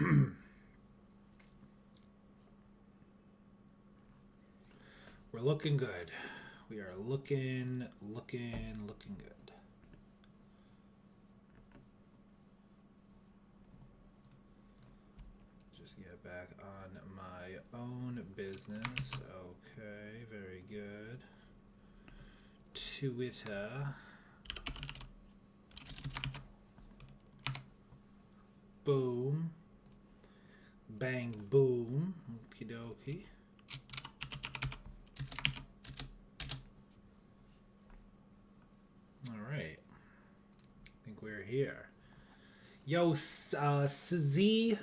We're looking good. We are looking good. Just get back on my own business. Okay, very good. Twitter. Boom. Bang, boom. Okie dokie. All right. I think we're here. Yo, Z.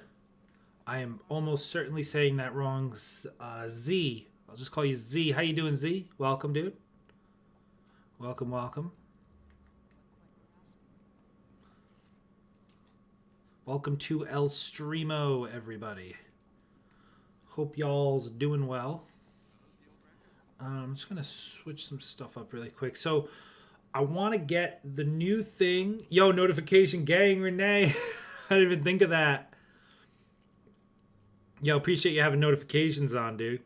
I am almost certainly saying that wrong. Z. I'll just call you Z. How you doing, Z? Welcome, dude. Welcome, welcome. Welcome to El Streamo, everybody. Hope y'all's doing well. I'm just going to switch some stuff up really quick. So, I want to get the new thing. Yo, notification gang, Renee. I didn't even think of that. Yo, appreciate you having notifications on, dude.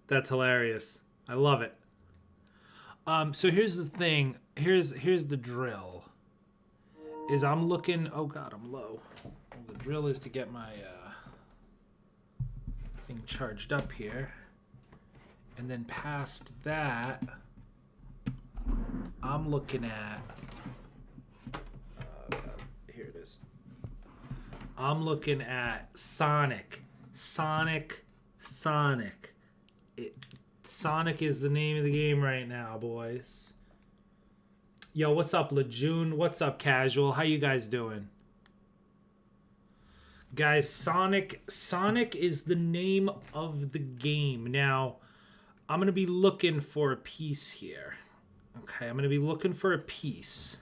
That's hilarious. I love it. So here's the thing. Here's the drill. Is I'm looking. Oh God, I'm low. The drill is to get my thing charged up here, and then past that, I'm looking at. Here it is. I'm looking at Sonic. Sonic. Sonic is the name of the game right now, boys. Yo, what's up, Lejeune? What's up, Casual? How you guys doing? Guys, Sonic is the name of the game. Now, I'm going to be looking for a piece here. Okay, I'm going to be looking for a piece.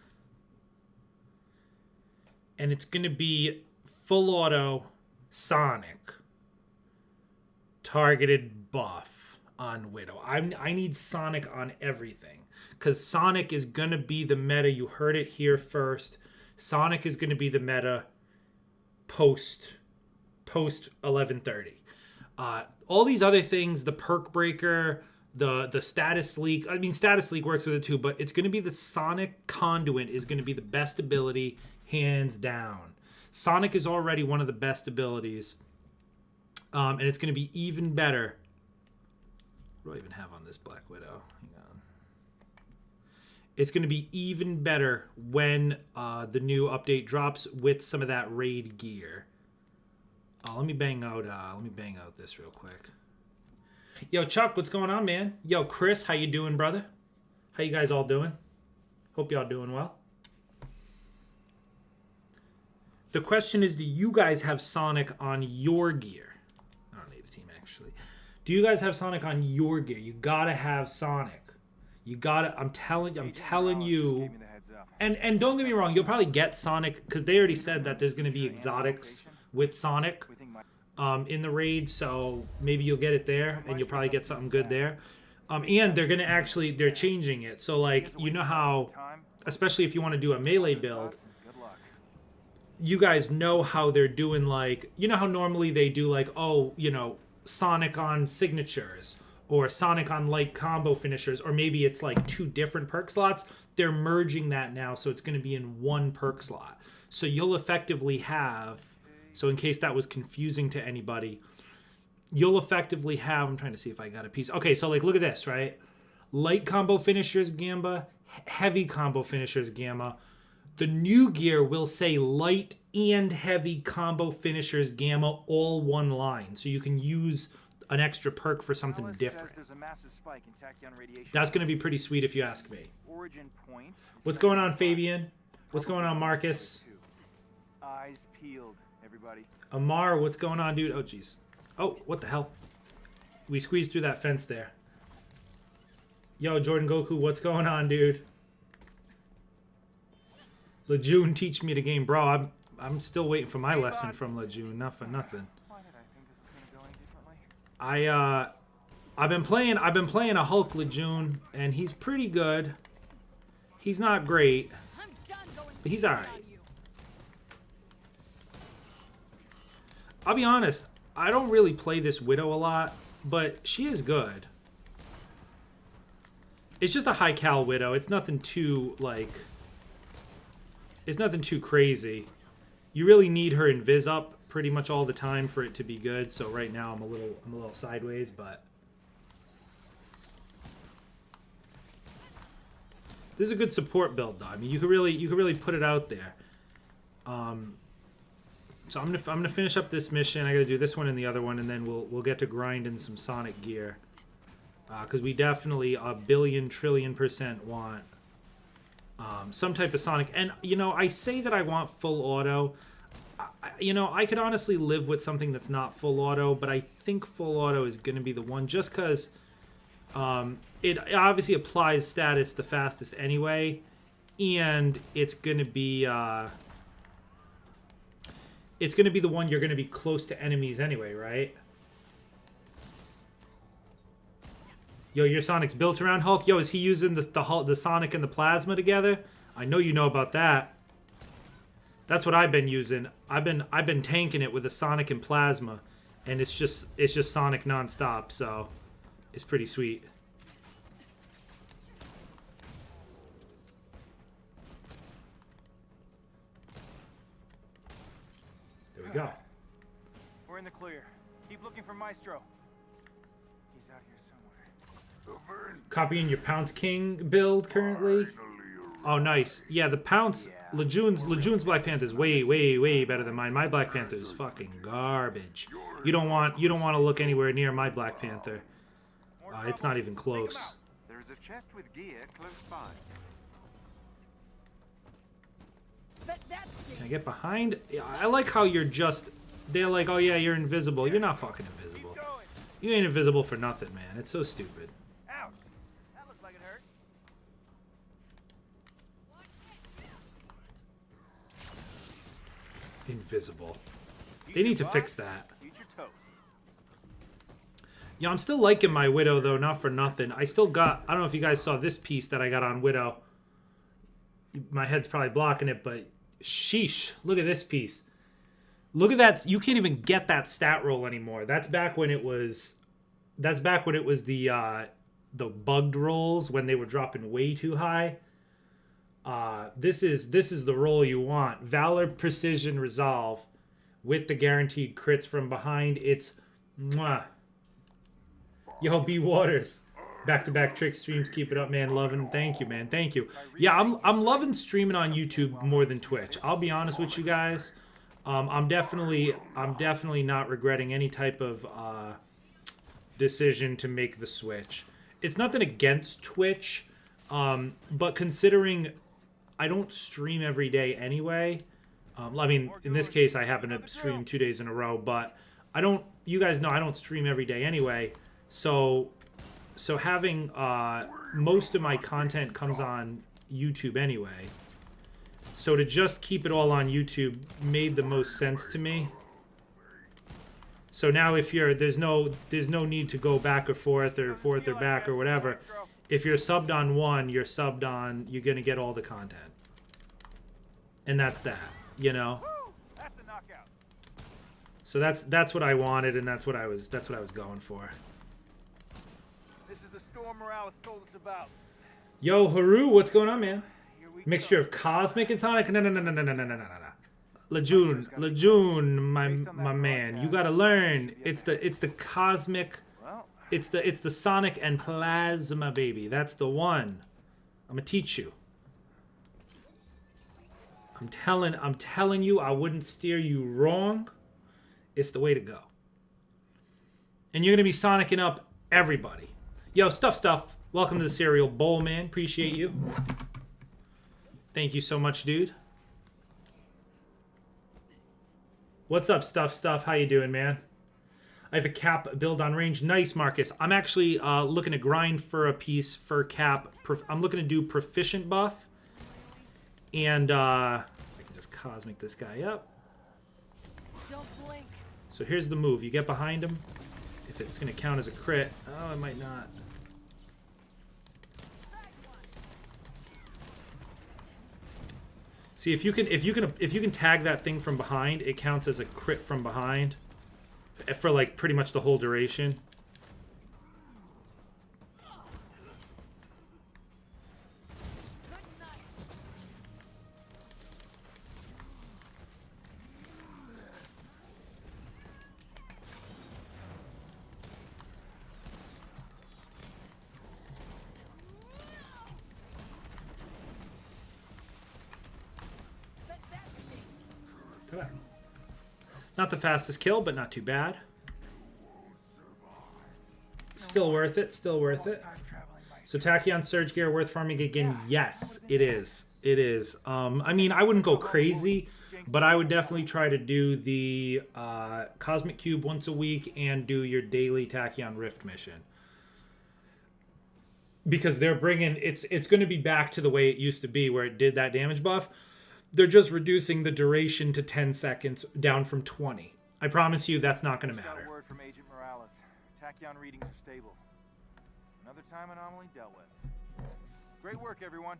And it's going to be full auto Sonic. Targeted buff on Widow. I need Sonic on everything. Because Sonic is going to be the meta. You heard it here first. Sonic is going to be the meta post 11:30. All these other things, the perk breaker, the status leak. I mean, status leak works with it too, but it's going to be the Sonic conduit is going to be the best ability, hands down. Sonic is already one of the best abilities. And it's going to be even better. What do I even have on this Black Widow? Hang on. It's going to be even better when the new update drops with some of that raid gear. Let me bang out this real quick. Yo, Chuck, what's going on, man? Yo, Chris, how you doing, brother? How you guys all doing? Hope y'all doing well. The question is, do you guys have Sonic on your gear? I don't need a team, actually. Do you guys have Sonic on your gear? You gotta have Sonic. You gotta. I'm telling you. And don't get me wrong, you'll probably get Sonic because they already said that there's gonna be exotics with Sonic in the raid, so maybe you'll get it there, and you'll probably get something good there. And they're changing it. So like, you know how, especially if you want to do a melee build, you guys know how they're doing, like, you know how normally they do like, oh, you know, Sonic on signatures or Sonic on light combo finishers, or maybe it's like 2 different perk slots. They're merging that now, so it's going to be in 1 perk slot. So you'll effectively have, so in case that was confusing to anybody, you'll effectively have, I'm trying to see if I got a piece. Okay, so like, look at this, right? Light combo finishers, Gamba. Heavy combo finishers, Gamma. The new gear will say light and heavy combo finishers, Gamma, all one line. So you can use an extra perk for something different. That's going to be pretty sweet if you ask me. What's going on, Fabian? What's going on, Marcus? Eyes peeled, everybody. Amar, what's going on, dude? Oh, jeez. Oh, what the hell? We squeezed through that fence there. Yo, Jordan Goku, what's going on, dude? Lejeune, teach me the game, bro. I'm still waiting for my lesson from Lejeune. Not for nothing. Why did I think this was gonna go any differently? I've been playing a Hulk Lejeune, and he's pretty good. He's not great, but he's all right. I'll be honest, I don't really play this Widow a lot, but she is good. It's just a high cal Widow. It's nothing too, like... It's nothing too crazy. You really need her invis up pretty much all the time for it to be good. So right now I'm a little sideways, but this is a good support build though. I mean, you could really put it out there. So I'm gonna finish up this mission. I gotta do this one and the other one, and then we'll get to grinding some Sonic gear, because we definitely a billion trillion % want some type of Sonic. And you know, I say that I want full auto. You know, I could honestly live with something that's not full auto, but I think full auto is going to be the one, just because it obviously applies status the fastest anyway, and it's going to be the one you're going to be close to enemies anyway, right? Yo, your Sonic's built around Hulk. Yo, is he using the Sonic and the Plasma together? I know you know about that. That's what I've been using. I've been tanking it with the Sonic and Plasma, and it's just Sonic nonstop. So it's pretty sweet. There we go. We're in the clear. Keep looking for Maestro. He's out here somewhere. Copying your Pounce King build currently. Oh, nice. Yeah, the Pounce... Lejeune's Black Panther is way better than mine. My Black Panther is fucking garbage. You don't want to look anywhere near my Black Panther. It's not even close. There's a chest with gear close by. Can I get behind? Yeah, I like how you're just... They're like, oh yeah, you're invisible. You're not fucking invisible. You ain't invisible for nothing, man. It's so stupid. Ouch. That looks like it hurt. Invisible. They need to fix that. Eat your toast. Yeah, I'm still liking my Widow, though, not for nothing. I still got... I don't know if you guys saw this piece that I got on Widow. My head's probably blocking it, but sheesh. Look at this piece. Look at that. You can't even get that stat roll anymore. That's back when it was... That's back when it was the bugged rolls, when they were dropping way too high. This is the roll you want. Valor, Precision, Resolve with the guaranteed crits from behind. It's mwah. Yo, B Waters. Back-to-back trick streams. Keep it up, man. Loving. Thank you, man. Thank you. Yeah, I'm loving streaming on YouTube more than Twitch. I'll be honest with you guys. I'm definitely not regretting any type of decision to make the switch. It's nothing against Twitch, but considering I don't stream every day anyway. I mean, in this case, I happen to stream 2 days in a row, but I don't. You guys know I don't stream every day anyway. So having most of my content comes on YouTube anyway. So to just keep it all on YouTube made the most sense to me. So now if there's no need to go back or forth or back or whatever. If you're subbed on one, you're gonna get all the content. And that's that, you know. That's a knockout. So that's what I wanted, and that's what I was going for. This is the storm Morales told us about. Yo, Haru, what's going on, man? Mixture of Cosmic and Sonic? No. Lejeune, my man, you gotta learn. It's the Cosmic. It's the Sonic and Plasma, baby. That's the one. I'm gonna teach you. I'm telling you, I wouldn't steer you wrong. It's the way to go. And you're gonna be Sonicking up everybody. Yo, stuff. Welcome to the Cereal Bowl, man. Appreciate you. Thank you so much, dude. What's up, stuff? How you doing, man? I have a Cap build on range. Nice, Marcus. I'm actually looking to grind for a piece for Cap. I'm looking to do Proficient buff. And I can just Cosmic this guy up. Don't blink. So here's the move. You get behind him. If it's going to count as a crit. Oh, it might not. See, if you can tag that thing from behind, it counts as a crit from behind. for like pretty much the whole duration. Not the fastest kill, but not too bad. Still worth it. Still worth it. So Tachyon Surge Gear worth farming again? Yes, it is. It is. I mean, I wouldn't go crazy, but I would definitely try to do the Cosmic Cube once a week and do your daily Tachyon Rift mission. Because they're bringing... It's going to be back to the way it used to be, where it did that damage buff. They're just reducing the duration to 10 seconds, down from 20. I promise you that's not going to matter. Got a word from Agent Morales. Tachyon readings are stable. Another time anomaly dealt with. Great work, everyone.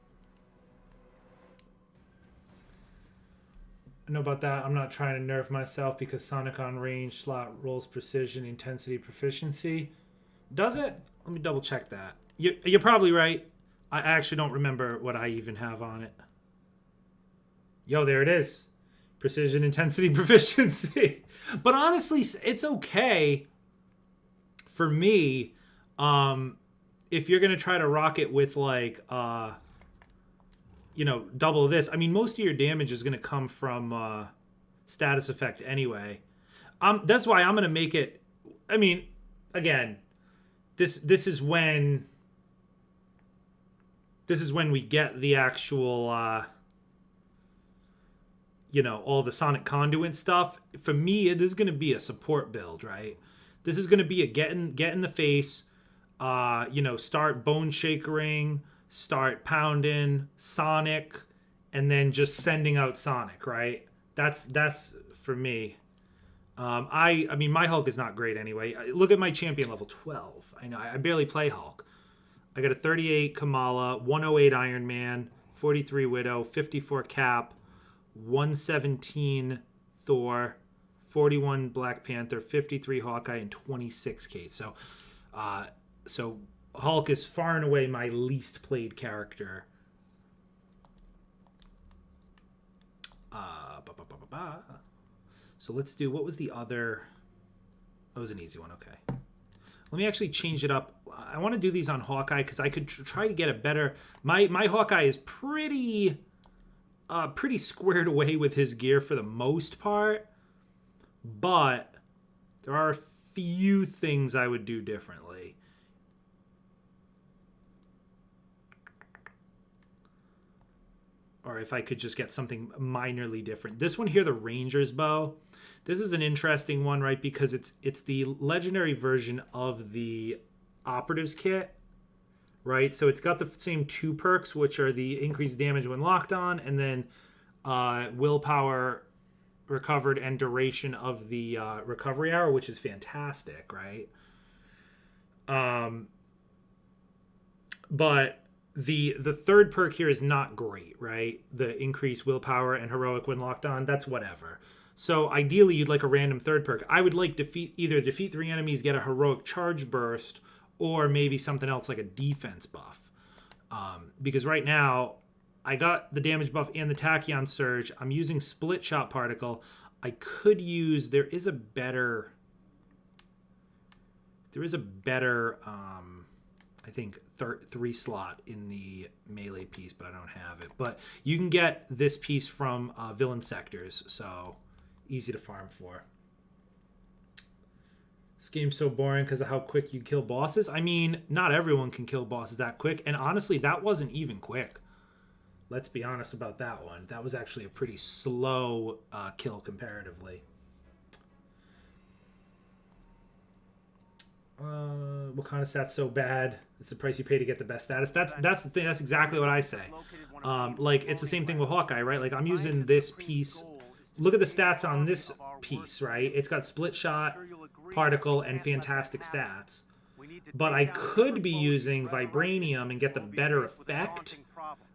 I know about that. I'm not trying to nerf myself because Sonic on range slot rolls precision, intensity, proficiency. Does it? Let me double check that. You're probably right. I actually don't remember what I even have on it. Yo, there it is. Precision, intensity, proficiency. But honestly, it's okay for me if you're going to try to rock it with, like, you know, double this. I mean, most of your damage is going to come from status effect anyway. That's why I'm going to make it... I mean, again, this is when... This is when we get the actual... you know, all the Sonic Conduit stuff. For me, this is going to be a support build, right? This is going to be a get in the face, you know, start bone shakering, start pounding Sonic, and then just sending out Sonic, right? That's for me. I mean, my Hulk is not great anyway. Look at my champion level 12. I know, I barely play Hulk. I got a 38 Kamala, 108 Iron Man, 43 Widow, 54 Cap, 117 Thor, 41 Black Panther, 53 Hawkeye, and 26 Kate. So, so Hulk is far and away my least played character. So let's do, what was the other? That was an easy one. Okay. Let me actually change it up. I want to do these on Hawkeye because I could try to get a better... My Hawkeye is pretty squared away with his gear for the most part, but there are a few things I would do differently. Or if I could just get something minorly different. This one here, the Ranger's Bow, this is an interesting one, right? Because it's the legendary version of the Operatives kit. Right, so it's got the same 2 perks, which are the increased damage when locked on, and then willpower recovered and duration of the recovery hour, which is fantastic, right? But the third perk here is not great, right? The increased willpower and heroic when locked on, that's whatever. So ideally, you'd like a random third perk. I would like either defeat 3 enemies, get a heroic charge burst, or maybe something else like a defense buff. Because right now, I got the damage buff and the Tachyon Surge. I'm using Split Shot Particle. I could use... There is a better, I think, 3 slot in the melee piece, but I don't have it. But you can get this piece from Villain Sectors, so easy to farm for. This game's so boring because of how quick you kill bosses. I mean, not everyone can kill bosses that quick. And honestly, that wasn't even quick. Let's be honest about that one. That was actually a pretty slow kill comparatively. What kind of stats so bad? It's the price you pay to get the best status. That's the thing. That's exactly what I say. Like, it's the same thing with Hawkeye, right? Like, I'm using this piece. Look at the stats on this piece, right? It's got Split Shot, Particle, and fantastic stats. But I could be using Vibranium and get the better effect.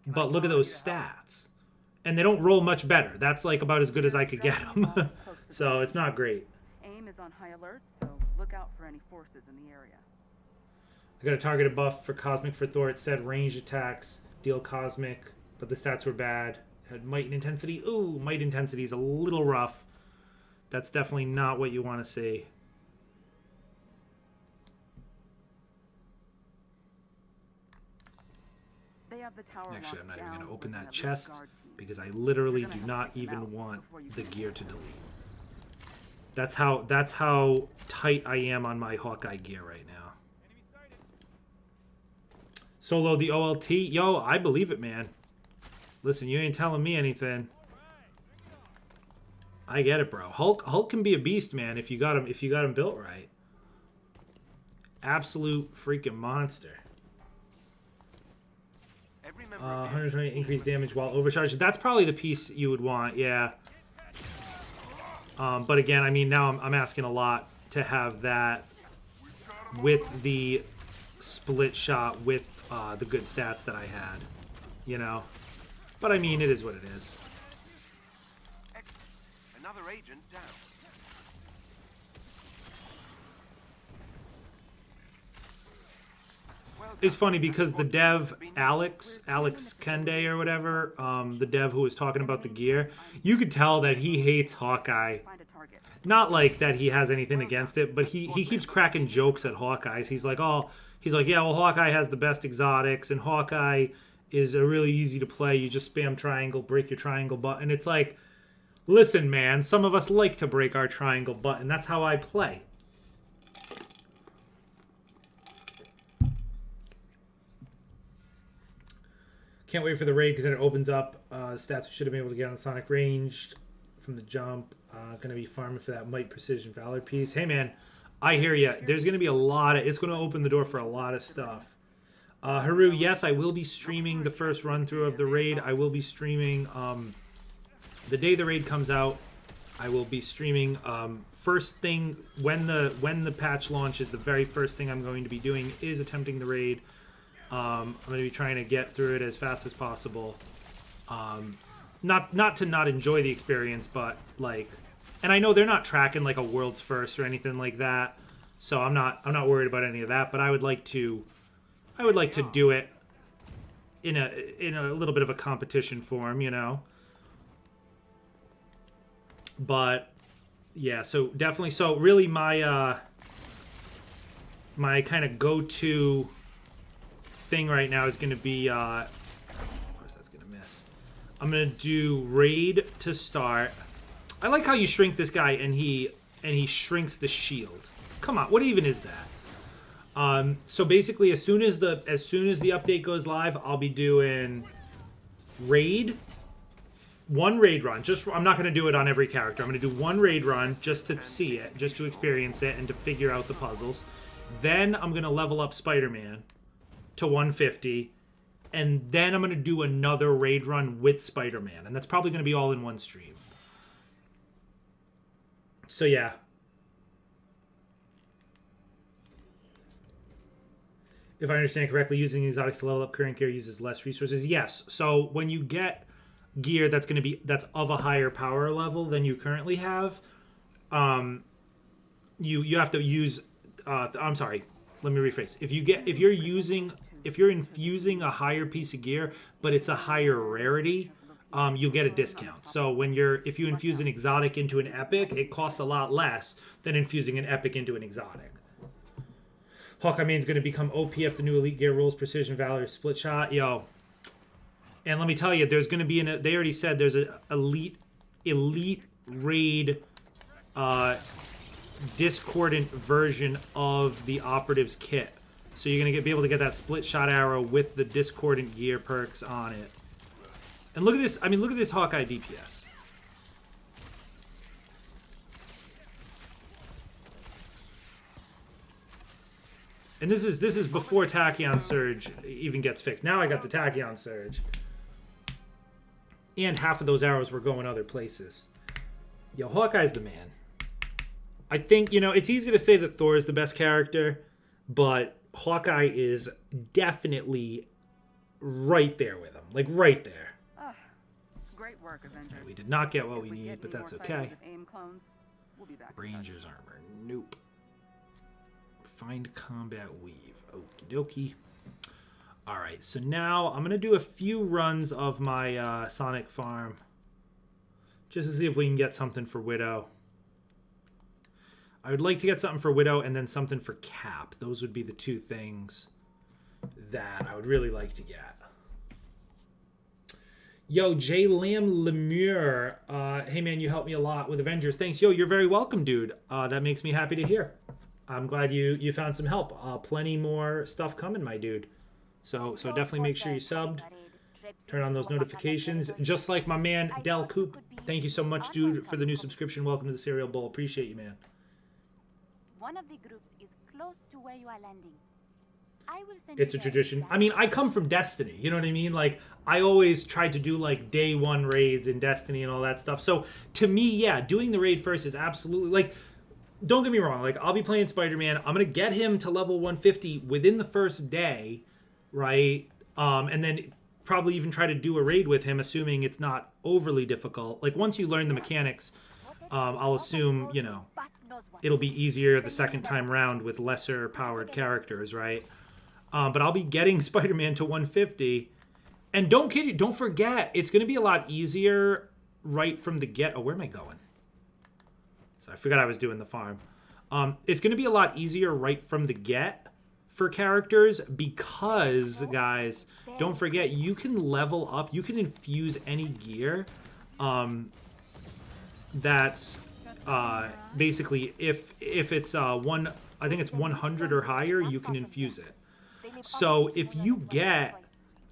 But look at those stats. And they don't roll much better. That's like about as good as I could get them. So it's not great. Aim team is on high alert, so look out for any forces in the area. I got a targeted buff for Cosmic for Thor. It said range attacks, deal Cosmic, but the stats were bad. Had Might and Intensity. Ooh, Might Intensity is a little rough. That's definitely not what you want to see. They have the tower Actually, I'm not locked even going down to open with an that elite chest guard team. because I literally You're do gonna have not to take them even out want before you the can gear move. to delete. That's how tight I am on my Hawkeye gear right now. Solo the OLT? Yo, I believe it, man. Listen, you ain't telling me anything. I get it, bro. Hulk can be a beast, man, if you got him built right. Absolute freaking monster. 120 increased damage while overcharged. That's probably the piece you would want, yeah. But again, I mean, now I'm asking a lot to have that with the split shot with the good stats that I had, you know. But I mean, it is what it is. Another agent down. It's funny because the dev Alex Kende or whatever, the dev who was talking about the gear, you could tell that he hates Hawkeye. Find a target. Not like that he has anything against it, but he keeps cracking jokes at Hawkeyes. He's like, yeah, well, Hawkeye has the best exotics, and Hawkeye is a really easy to play. You just spam triangle, break your triangle button. It's like, listen, man, some of us like to break our triangle button. That's how I play. Can't wait for the raid because then it opens up stats we should have been able to get on Sonic ranged from the jump. Going to be farming for that Might Precision Valor piece. Hey, man, I hear you. There's going to be a lot of... It's going to open the door for a lot of stuff. Haru, yes, I will be streaming the first run-through of the raid. I will be streaming... the day the raid comes out, I will be streaming... first thing, when the patch launches, the very first thing I'm going to be doing is attempting the raid. I'm going to be trying to get through it as fast as possible. Not to not enjoy the experience, but like, and I know they're not tracking like a world's first or anything like that, so I'm not worried about any of that. But I would like to do it in a little bit of a competition form, you know. But yeah, so definitely, so really my my kind of go-to thing right now is going to be, of course that's going to miss. I'm going to do raid to start. I like how you shrink this guy and he shrinks the shield. Come on, what even is that? So basically, as soon as the update goes live, I'll be doing one raid run. I'm not going to do it on every character. I'm going to do one raid run just to see it, just to experience it, and to figure out the puzzles. Then I'm going to level up Spider-Man to 150, and then I'm going to do another raid run with Spider-Man, and that's probably going to be all in one stream. So yeah. If I understand correctly, using exotics to level up current gear uses less resources. Yes. So when you get gear that's of a higher power level than you currently have, you have to use I'm sorry, let me rephrase. If you're infusing a higher piece of gear, but it's a higher rarity, you'll get a discount. So if you infuse an exotic into an epic, it costs a lot less than infusing an epic into an exotic. Hawkeye main's going to become OP if the new elite gear rolls precision, valor, split shot. Yo. And let me tell you, there's going to be they already said there's an elite raid discordant version of the operatives kit. So you're going to be able to get that split shot arrow with the discordant gear perks on it. And look at this. I mean, look at this Hawkeye DPS. And this is before Tachyon Surge even gets fixed. Now I got the Tachyon Surge. And half of those arrows were going other places. Yo, Hawkeye's the man. I think, it's easy to say that Thor is the best character, but Hawkeye is definitely right there with him. Like, right there. Great work, Avenger. We did not get what we If need, get but any that's more okay. sightings of AIM clones, We'll be back. in touch. Ranger's armor. Nope. Find combat weave. Okie dokie. Alright, so now I'm going to do a few runs of my Sonic farm. Just to see if we can get something for Widow. I would like to get something for Widow and then something for Cap. Those would be the two things that I would really like to get. Yo, J. Lamb Lemure. Hey, man, you helped me a lot with Avengers. Thanks. Yo, you're very welcome, dude. That makes me happy to hear. I'm glad you found some help. Plenty more stuff coming, my dude. So definitely make sure you subbed. Turn on those notifications. Just like my man, Del Coop. Thank you so much, dude, for the new subscription. Welcome to the Cereal Bowl. Appreciate you, man. One of the groups is close to where you are landing. I will send It's a tradition. I mean, I come from Destiny. You know what I mean? Like, I always tried to do, like, day one raids in Destiny and all that stuff. So, to me, yeah, doing the raid first is absolutely, like, don't get me wrong. Like, I'll be playing Spider-Man. I'm going to get him to level 150 within the first day, right? And then probably even try to do a raid with him, assuming it's not overly difficult. Like, once you learn the mechanics, I'll assume, you know, it'll be easier the second time round with lesser powered characters, right? But I'll be getting Spider-Man to 150. And don't forget, it's going to be a lot easier right from the get. Oh, where am I going? So I forgot I was doing the farm. It's going to be a lot easier right from the get for characters because, guys, don't forget, you can level up. You can infuse any gear. That's basically if it's one, I think it's 100 or higher, you can infuse it. So if you get,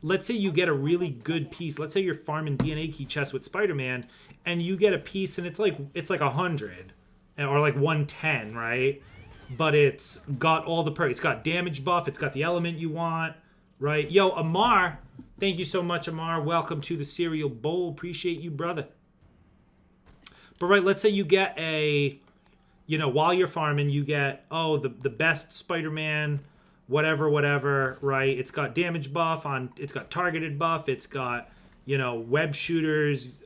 let's say you get a really good piece, let's say you're farming DNA key chests with Spider-Man, and you get a piece and it's like 100 or like 110, right? But it's got all the perks. It's got damage buff. It's got the element you want, right? Yo, Amar, thank you so much, Amar. Welcome to the Cereal Bowl. Appreciate you, brother. But right, let's say you get a, you know, while you're farming, you get, oh, the best Spider-Man, whatever, right? It's got damage buff on, it's got targeted buff, it's got, you know, web shooters,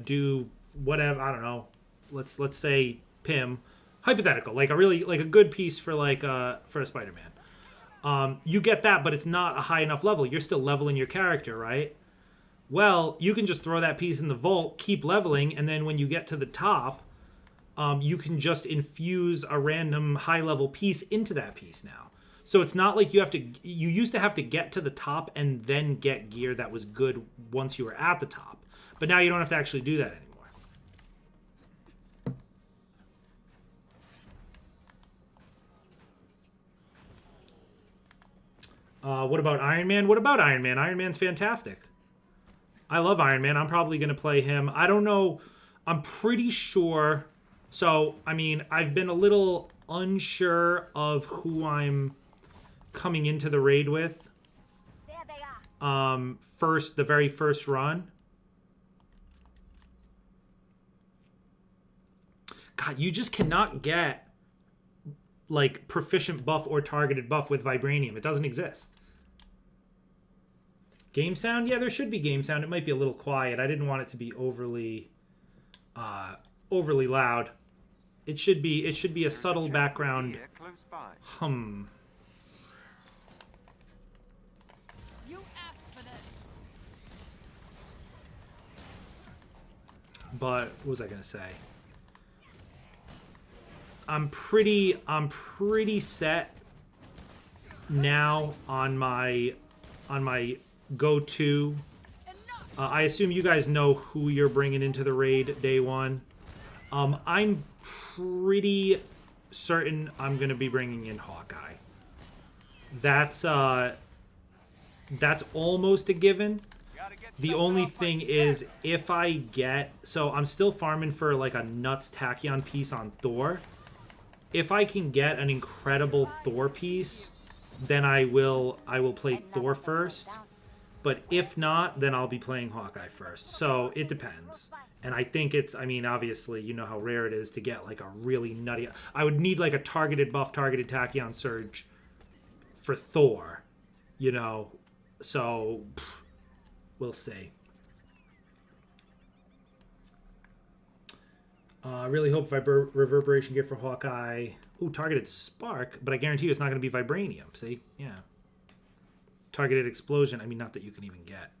do whatever, I don't know. Let's say Pym, hypothetical, like a good piece for for a Spider-Man. You get that, but it's not a high enough level. You're still leveling your character, right? Well, you can just throw that piece in the vault, keep leveling, and then when you get to the top, you can just infuse a random high-level piece into that piece now. So it's not like you used to have to get to the top and then get gear that was good once you were at the top. But now you don't have to actually do that anymore. What about Iron Man? What about Iron Man? Iron Man's fantastic. I love Iron Man. I'm probably going to play him. I don't know. I'm pretty sure. So, I mean, I've been a little unsure of who I'm coming into the raid with. There they are. The very first run. God, you just cannot get, like, proficient buff or targeted buff with Vibranium. It doesn't exist. Game sound? Yeah, there should be game sound. It might be a little quiet. I didn't want it to be overly loud. It should be a subtle background hum. You asked for this. But what was I gonna say? I'm pretty set now on my go-to. I assume you guys know who you're bringing into the raid day one. I'm pretty certain I'm going to be bringing in Hawkeye. That's almost a given. The only thing is if I get... So I'm still farming for like a nuts Tachyon piece on Thor. If I can get an incredible Thor piece, then I will play Thor first. But if not, then I'll be playing Hawkeye first. So it depends. And I think it's, I mean, obviously, you know how rare it is to get like a really nutty... I would need like a targeted buff, targeted Tachyon Surge for Thor, you know? So, we'll see. I really hope reverberation gear for Hawkeye. Ooh, targeted spark, but I guarantee you it's not going to be vibranium. See? Yeah. Targeted explosion. I mean, not that you can even get.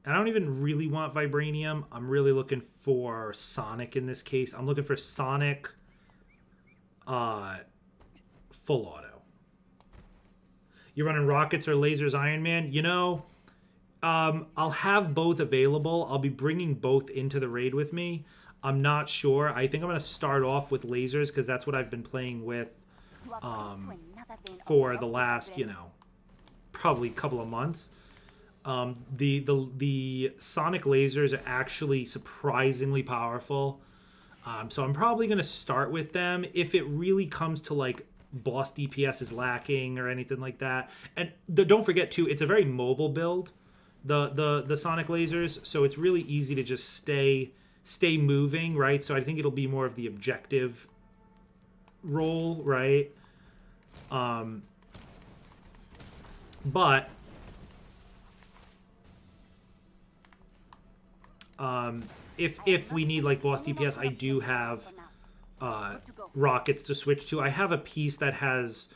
And I don't even really want vibranium. I'm really looking for Sonic in this case. I'm looking for Sonic full auto. You're running rockets or lasers, Iron Man? You know, I'll have both available. I'll be bringing both into the raid with me. I'm not sure. I think I'm going to start off with lasers because that's what I've been playing with for the last, you know, probably couple of months. The Sonic lasers are actually surprisingly powerful. So I'm probably going to start with them. If it really comes to like boss DPS is lacking or anything like that. And don't forget too, it's a very mobile build, the Sonic lasers. So it's really easy to just stay moving, right? So I think it'll be more of the objective role, right? But if we need like boss DPS, I do have rockets to switch to. I have a piece that has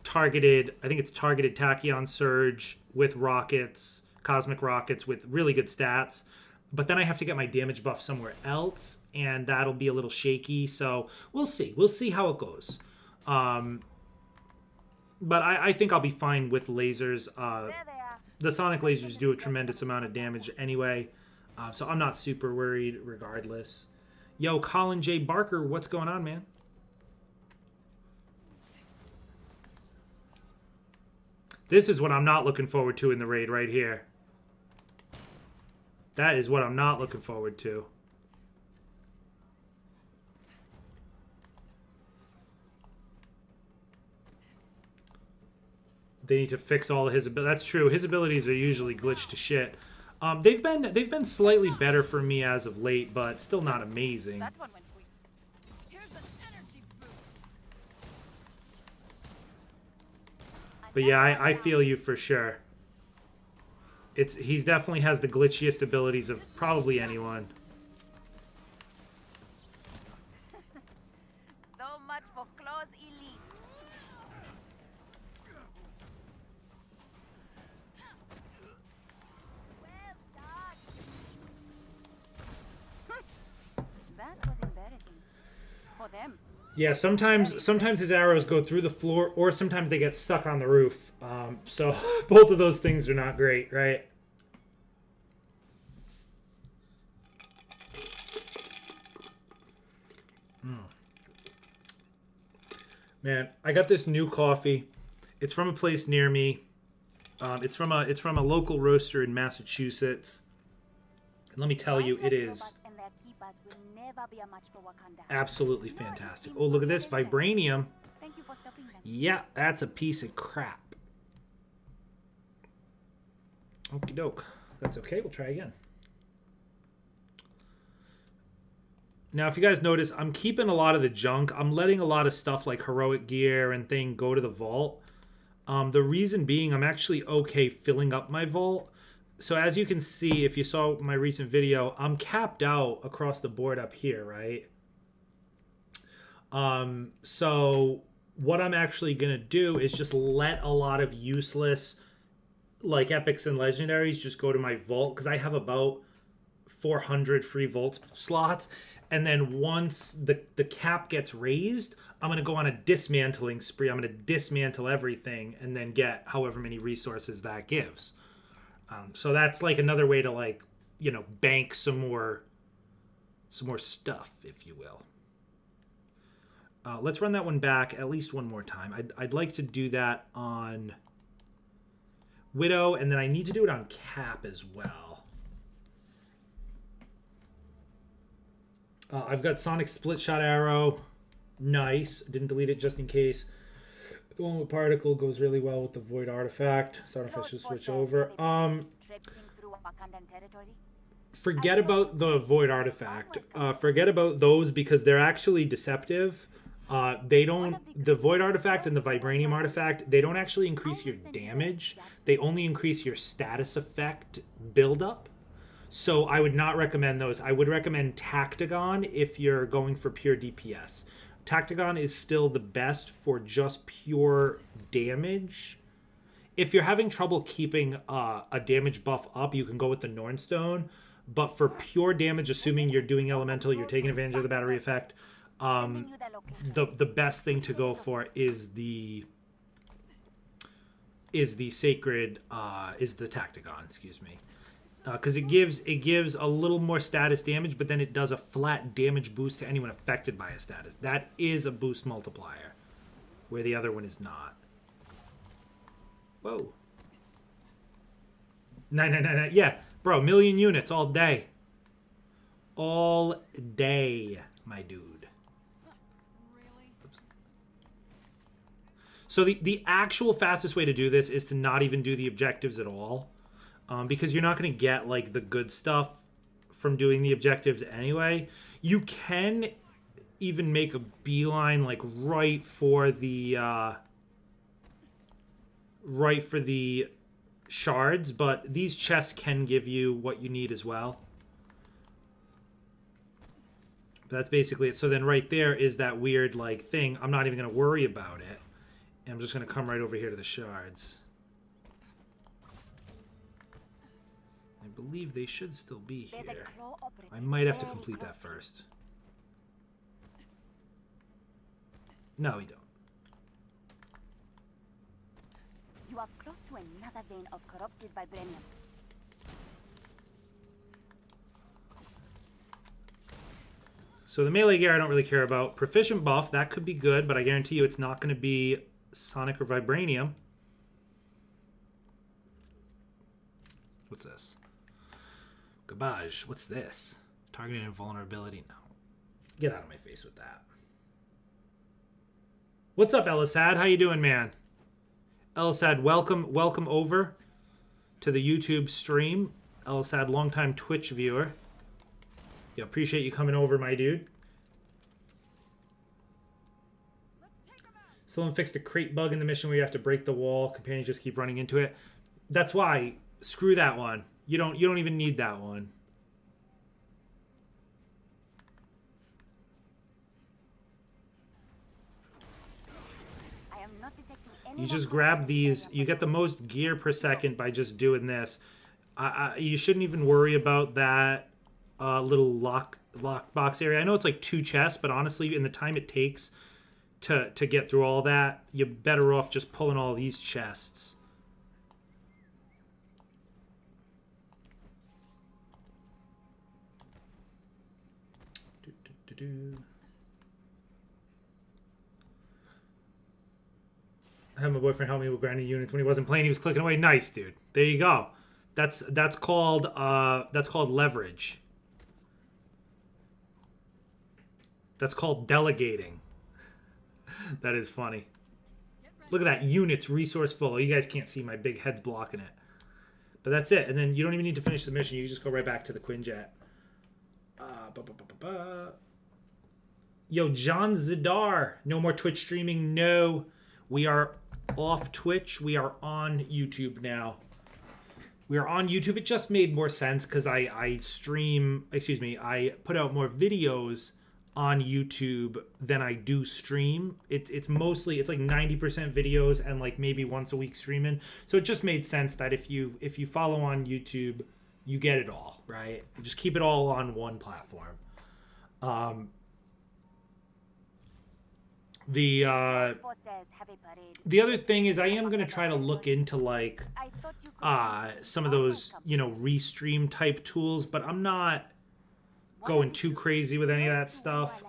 targeted, I think it's targeted Tachyon Surge with rockets, cosmic rockets with really good stats. But then I have to get my damage buff somewhere else, and that'll be a little shaky. So we'll see. We'll see how it goes. But I think I'll be fine with lasers. The Sonic lasers do a tremendous amount of damage anyway. So I'm not super worried regardless. Yo, Colin J. Barker, what's going on, man? This is what I'm not looking forward to in the raid right here. That is what I'm not looking forward to. They need to fix all of his abilities. That's true. His abilities are usually glitched to shit. They've been slightly better for me as of late, but still not amazing. That one went quick. Here's an energy boost. But yeah, I feel you for sure. He's definitely has the glitchiest abilities of probably anyone. So much for Claw's elite. Well done. That was embarrassing. For them. Yeah, sometimes his arrows go through the floor, or sometimes they get stuck on the roof. So both of those things are not great, right? Man, I got this new coffee. It's from a place near me. It's from a local roaster in Massachusetts. And let me tell you, it is absolutely fantastic. Oh, look at this vibranium. Thank you for stopping them. Yeah, that's a piece of crap. Okie doke. That's okay. We'll try again. Now, if you guys notice, I'm keeping a lot of the junk. I'm letting a lot of stuff like heroic gear and thing go to the vault. The reason being, I'm actually okay filling up my vault. So as you can see, if you saw my recent video, I'm capped out across the board up here, right? So what I'm actually going to do is just let a lot of useless like epics and legendaries just go to my vault, because I have about 400 free vault slots. And then once the cap gets raised, I'm going to go on a dismantling spree. I'm going to dismantle everything and then get however many resources that gives. So that's like another way to, like, you know, bank some more stuff, if you will. Let's run that one back at least one more time. I'd like to do that on Widow, and then I need to do it on Cap as well. I've got Sonic Split Shot Arrow. Nice. Didn't delete it just in case. The one with Particle goes really well with the Void Artifact. Sorry if I should switch over. Forget about the Void Artifact. Forget about those because they're actually deceptive. The Void Artifact and the Vibranium Artifact, they don't actually increase your damage. They only increase your status effect buildup. So I would not recommend those. I would recommend Tachyon if you're going for pure DPS. Tachyon is still the best for just pure damage. If you're having trouble keeping a damage buff up, you can go with the Nornstone. But for pure damage, assuming you're doing elemental, you're taking advantage of the battery effect, the best thing to go for is the sacred is the Tachyon, excuse me. Because it gives a little more status damage, but then it does a flat damage boost to anyone affected by a status. That is a boost multiplier, where the other one is not. Whoa. 999. Yeah, bro, 1,000,000 units all day. All day, my dude. Oops. So the actual fastest way to do this is to not even do the objectives at all. Because you're not going to get like the good stuff from doing the objectives anyway. You can even make a beeline like right for the shards, but these chests can give you what you need as well. But that's basically it. So then right there is that weird like thing. I'm not even going to worry about it. I'm just going to come right over here to the shards. I believe they should still be here. I might have to complete that first. No, we don't. You are close to another vein of corrupted vibranium. So the melee gear I don't really care about. Proficient buff, that could be good, but I guarantee you it's not going to be Sonic or Vibranium. What's this? Garbage. What's this? Targeted invulnerability? No. Get out of my face with that. What's up, Elisad? How you doing, man? Elisad, welcome over to the YouTube stream. Elisad, longtime Twitch viewer. Yeah, appreciate you coming over, my dude. Still haven't fixed a crate bug in the mission where you have to break the wall. Companions just keep running into it. That's why. Screw that one. You don't even need that one. I am not detecting any. You just grab these. You get the most gear per second by just doing this. You shouldn't even worry about that little lock box area. I know it's like 2 chests, but honestly, in the time it takes to get through all that, you're better off just pulling all these chests. I had my boyfriend help me with grinding units when he wasn't playing. He was clicking away. Nice, dude. There you go. That's called leverage. That's called delegating. That is funny. Look at that. Units resourceful. You guys can't see my big head's blocking it. But that's it. And then you don't even need to finish the mission. You just go right back to the Quinjet. Yo, John Zidar. No more Twitch streaming. No. We are off Twitch. We are on YouTube now. We are on YouTube. It just made more sense because I put out more videos on YouTube than I do stream. It's mostly, it's like 90% videos and like maybe once a week streaming. So it just made sense that if you follow on YouTube, you get it all, right? Just keep it all on one platform. The other thing is I am going to try to look into like some of those, restream type tools, but I'm not going too crazy with any of that stuff.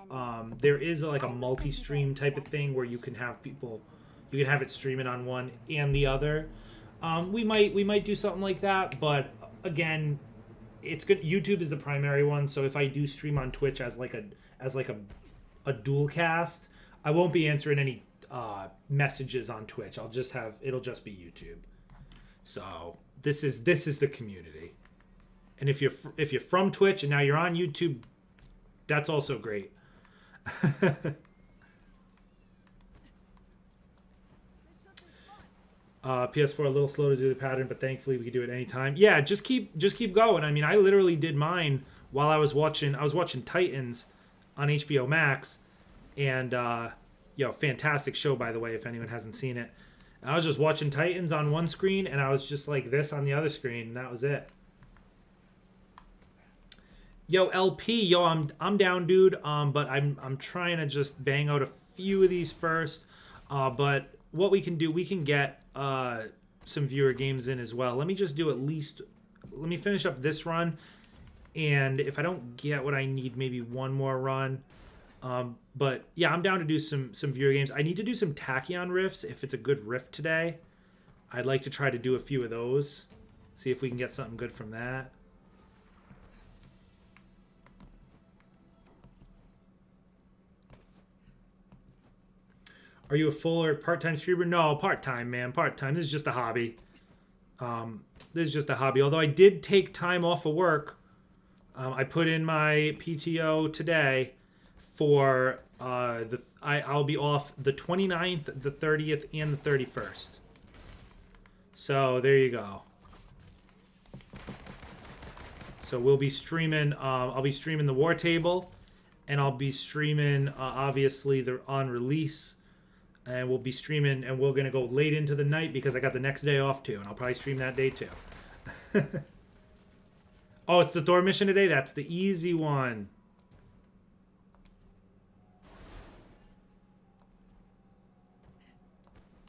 There is like a multi-stream type of thing where you can have it streaming on one and the other. We might do something like that, but again, it's good. YouTube is the primary one, so if I do stream on Twitch as like a dual cast, I won't be answering any messages on Twitch. It'll just be YouTube. So this is the community. And if you're from Twitch and now you're on YouTube, that's also great. PS4 a little slow to do the pattern, but thankfully we can do it anytime. Yeah, just keep going. I mean, I literally did mine while I was watching Titans on HBO Max, and fantastic show, by the way, if anyone hasn't seen it. I was just watching Titans on one screen, and I was just like this on the other screen, and that was it. Yo, LP, yo, I'm down, dude. But I'm trying to just bang out a few of these first. But what we can do, we can get some viewer games in as well. Let me just do at least. Let me finish up this run, and if I don't get what I need, maybe one more run. But yeah, I'm down to do some viewer games. I need to do some Tachyon riffs if it's a good riff today. I'd like to try to do a few of those. See if we can get something good from that. Are you a full or part-time streamer? No, part-time, man. Part-time. This is just a hobby. This is just a hobby. Although I did take time off of work. I put in my PTO today for I'll be off the 29th, the 30th, and the 31st. So there you go. So we'll be streaming. I'll be streaming the War Table, and I'll be streaming obviously the on release. And we'll be streaming, and we're going to go late into the night because I got the next day off, too. And I'll probably stream that day, too. Oh, it's the Thor mission today? That's the easy one.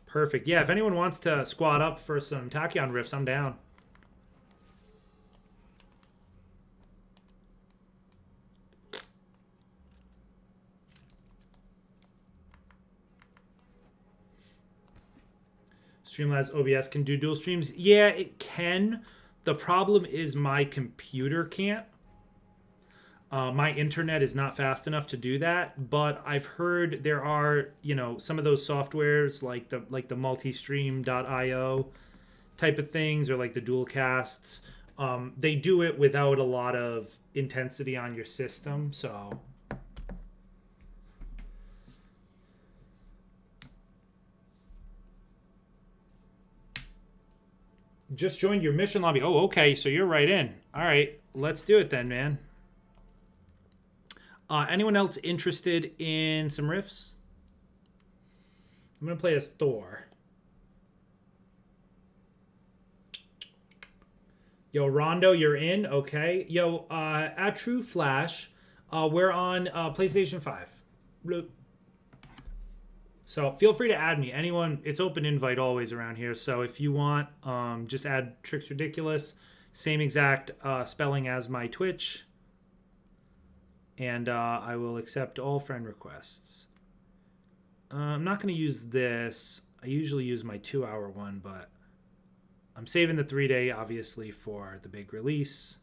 Perfect. Yeah, if anyone wants to squad up for some Tachyon riffs, I'm down. Streamlabs OBS can do dual streams. Yeah, it can. The problem is my computer can't. My internet is not fast enough to do that. But I've heard there are, some of those softwares like the multistream.io type of things, or like the dual casts. They do it without a lot of intensity on your system. So. Just joined your mission lobby. Oh, okay. So you're right in. All right. Let's do it then, man. Anyone else interested in some riffs? I'm going to play as Thor. Yo, Rondo, you're in. Okay. Yo, at True Flash, we're on PlayStation 5. So feel free to add me. Anyone, it's open invite always around here. So if you want, just add Tricks Ridiculous. Same exact spelling as my Twitch. And I will accept all friend requests. I'm not going to use this. I usually use my 2-hour one, but I'm saving the 3-day, obviously, for the big release.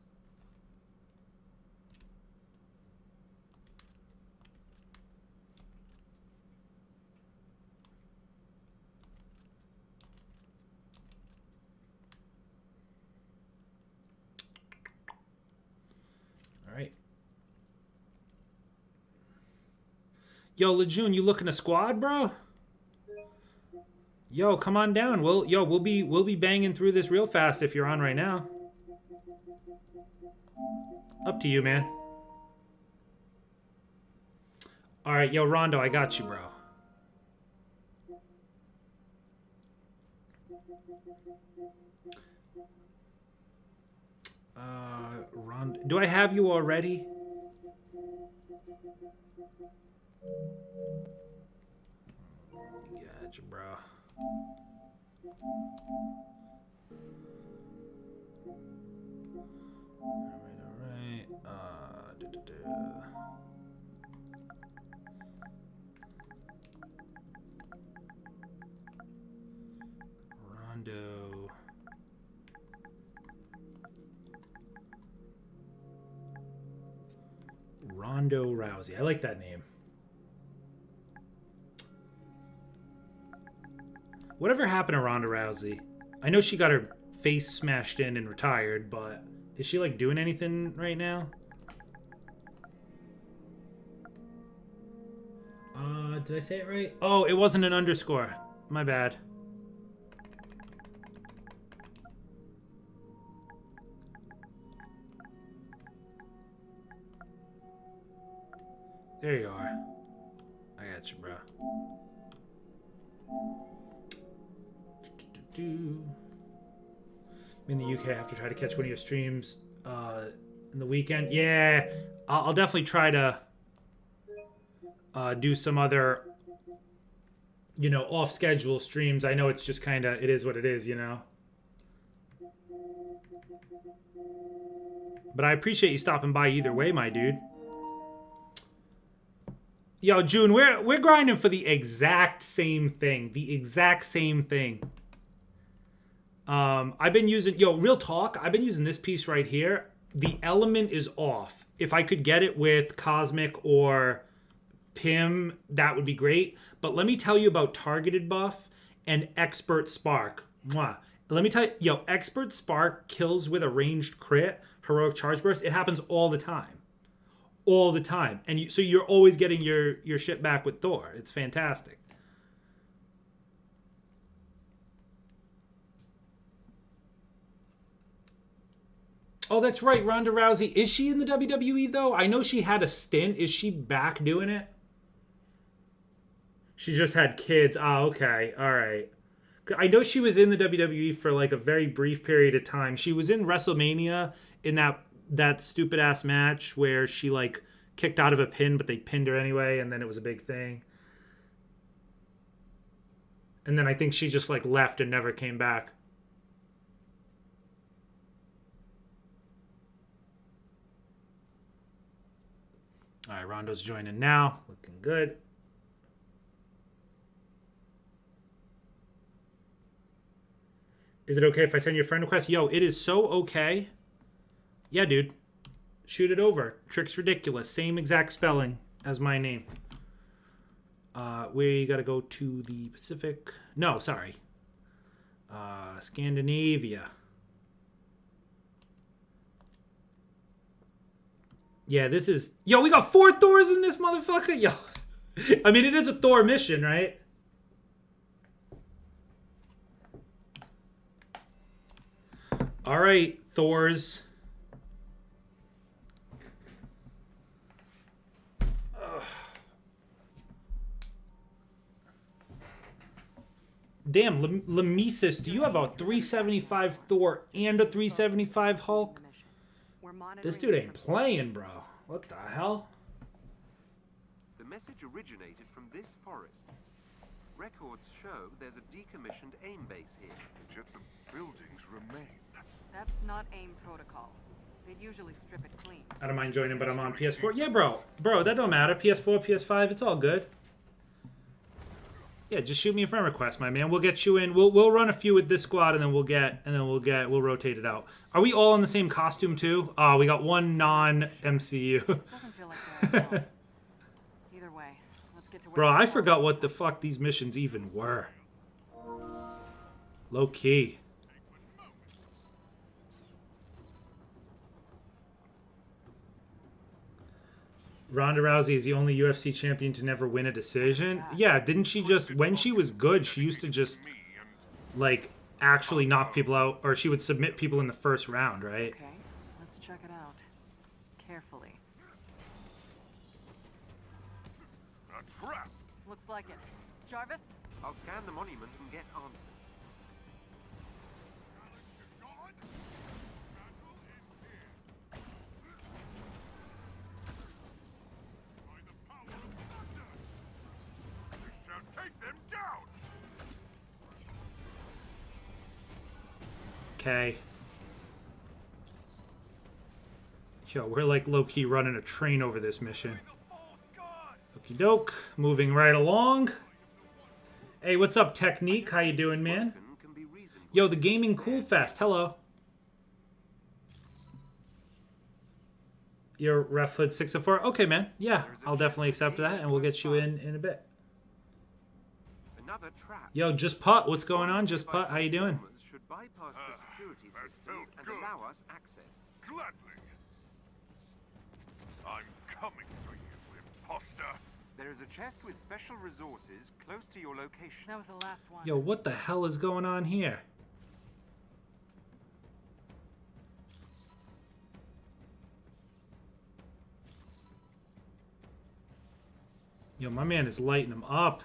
Yo, Lejeune, you looking a squad, bro? Yo, come on down. We'll be banging through this real fast if you're on right now. Up to you, man. All right, yo, Rondo, I got you, bro. Rondo, do I have you already? Gotcha, bro. Alright. Rondo. Rondo Rousey. I like that name. Whatever happened to Ronda Rousey? I know she got her face smashed in and retired, but is she like doing anything right now? Did I say it right? Oh, it wasn't an underscore. My bad. There you are. I got you, bro. I'm in the UK. I have to try to catch one of your streams in the weekend. Yeah, I'll definitely try to do some other, you know, off-schedule streams. I know it's just kind of, it is what it is, you know. But I appreciate you stopping by either way, my dude. Yo, June, we're grinding for the exact same thing. The exact same thing. I've been using, yo, real talk, I've been using this piece right here. The element is off. If I could get it with Cosmic or Pim, that would be great. But let me tell you about Targeted Buff and Expert Spark. Mwah. Let me tell you, yo, Expert Spark kills with a ranged crit, Heroic Charge Burst. It happens all the time. All the time. And so you're always getting your shit back with Thor. It's fantastic. Oh, that's right, Ronda Rousey. Is she in the WWE, though? I know she had a stint. Is she back doing it? She just had kids. Ah, okay. All right. I know she was in the WWE for like a very brief period of time. She was in WrestleMania in that stupid-ass match where she like kicked out of a pin, but they pinned her anyway, and then it was a big thing. And then I think she just like left and never came back. All right, Rondo's joining now. Looking good. Is it okay if I send you a friend request? Yo, it is so okay. Yeah, dude. Shoot it over. Trick's ridiculous. Same exact spelling as my name. We got to go to the Pacific. No, sorry. Scandinavia. Yeah, this is... Yo, we got 4 Thors in this motherfucker? Yo. I mean, it is a Thor mission, right? All right, Thors. Damn, Lemesis, do you have a 375 Thor and a 375 Hulk? This dude ain't playing, bro. What the hell? The message originated from this forest. Records show there's a decommissioned AIM base here. Yet the buildings remain. That's not AIM protocol. They'd usually strip it clean. I don't mind joining, but I'm on PS4. Yeah, bro. Bro, that don't matter. PS4, PS5, it's all good. Yeah, just shoot me a friend request, my man. We'll get you in. We'll run a few with this squad, and then we'll rotate it out. Are we all in the same costume too? Oh, we got one non-MCU. Doesn't feel like they're alone. Either way, let's get to where Bro, I forgot what the fuck these missions even were. Low key. Ronda Rousey is the only UFC champion to never win a decision. Yeah, didn't she just, when she was good, she used to just, like, actually knock people out, or she would submit people in the first round, right? Okay, let's check it out. Carefully. A trap! Looks like it. Jarvis? I'll scan the monument and get answers. Okay. Yo, we're like low-key running a train over this mission. Okie doke. Moving right along. Hey, what's up, Technique? How you doing, man? Yo, the Gaming Cool Fest. Hello. Your ref hood 604. Okay, man. Yeah, I'll definitely accept that, and we'll get you in a bit. Another trap. Yo, Just Putt. What's going on, Just Putt? How you doing? Should bypass the security systems and allow us access. Gladly. I'm coming for you, imposter. There is a chest with special resources close to your location. That was the last one. Yo, what the hell is going on here? Yo, my man is lighting them up.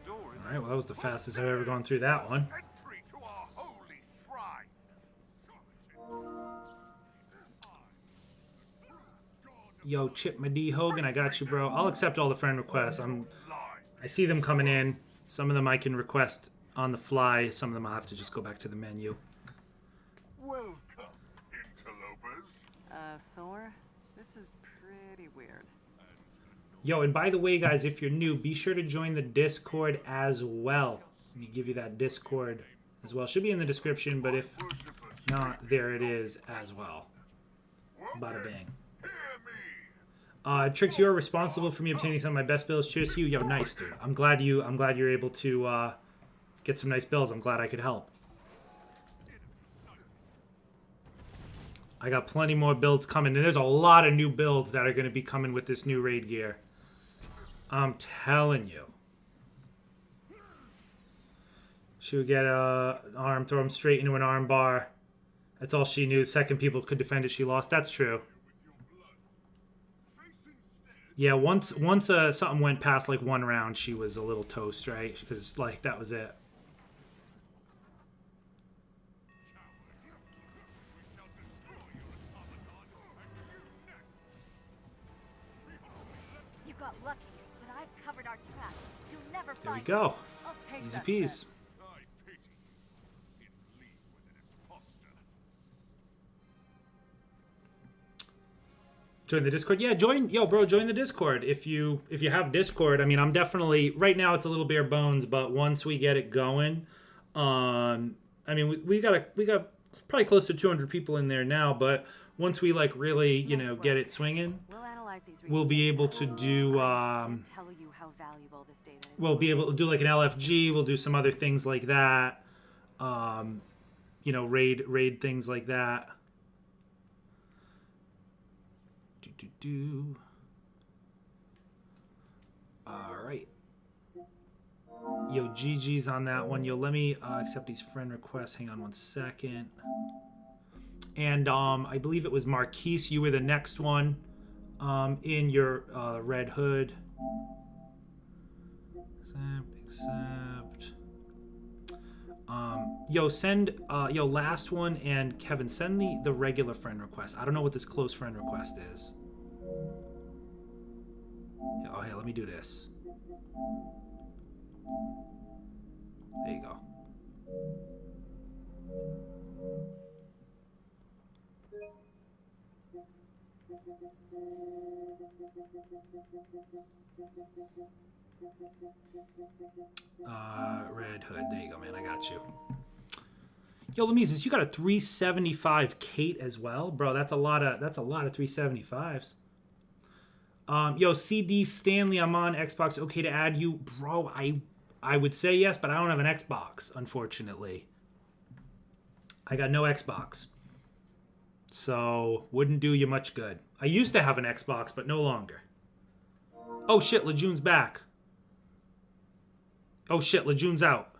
All right, well, that was the fastest I've ever gone through that one. Entry to our holy shrine. Yo, Chip D Hogan, I got you, bro. I'll accept all the friend requests. I see them coming in. Some of them I can request on the fly. Some of them I'll have to just go back to the menu. Welcome, interlopers. Thor? This is pretty weird. Yo, and by the way, guys, if you're new, be sure to join the Discord as well. Let me give you that Discord as well. Should be in the description, but if not, there it is as well. Bada bang. Trix, you're responsible for me obtaining some of my best builds. Cheers to you. Yo, nice, dude. I'm glad you're able to get some nice builds. I'm glad I could help. I got plenty more builds coming, and there's a lot of new builds that are going to be coming with this new raid gear. I'm telling you. She would get an arm, throw him straight into an arm bar. That's all she knew. Second people could defend it, she lost. That's true. Yeah, once something went past like one round, she was a little toast, right? Because like that was it. You got lucky, but I've covered our tracks. You'll never There we find go. I'll take Easy that peas. I pity in league with an imposter. Join the Discord. Yeah, join the Discord. If you have Discord, I mean, I'm definitely right now it's a little bare bones, but once we get it going, I mean, we got probably close to 200 people in there now, but once we like really, get it swinging, We'll analyze these we'll be able to do tell you how valuable this data is. we'll be able to do like an LFG, we'll do some other things like that. Raid things like that. All right. Yo, GG's on that one. Yo, let me accept these friend requests. Hang on one second. And I believe it was Marquise. You were the next one in your red hood. Accept. Last one, and Kevin, send the regular friend request. I don't know what this close friend request is. Oh, hey, let me do this. There you go. Red hood. There you go, man. I got you. Yo, Lemesis, you got a 375 Kate as well, bro. That's a lot of 375s. Yo, CD Stanley, I'm on Xbox. Okay to add you, bro. I would say yes, but I don't have an Xbox, unfortunately. I got no Xbox, so wouldn't do you much good. I used to have an Xbox, but no longer. Oh shit, Lejeune's back. Oh shit, Lejeune's out.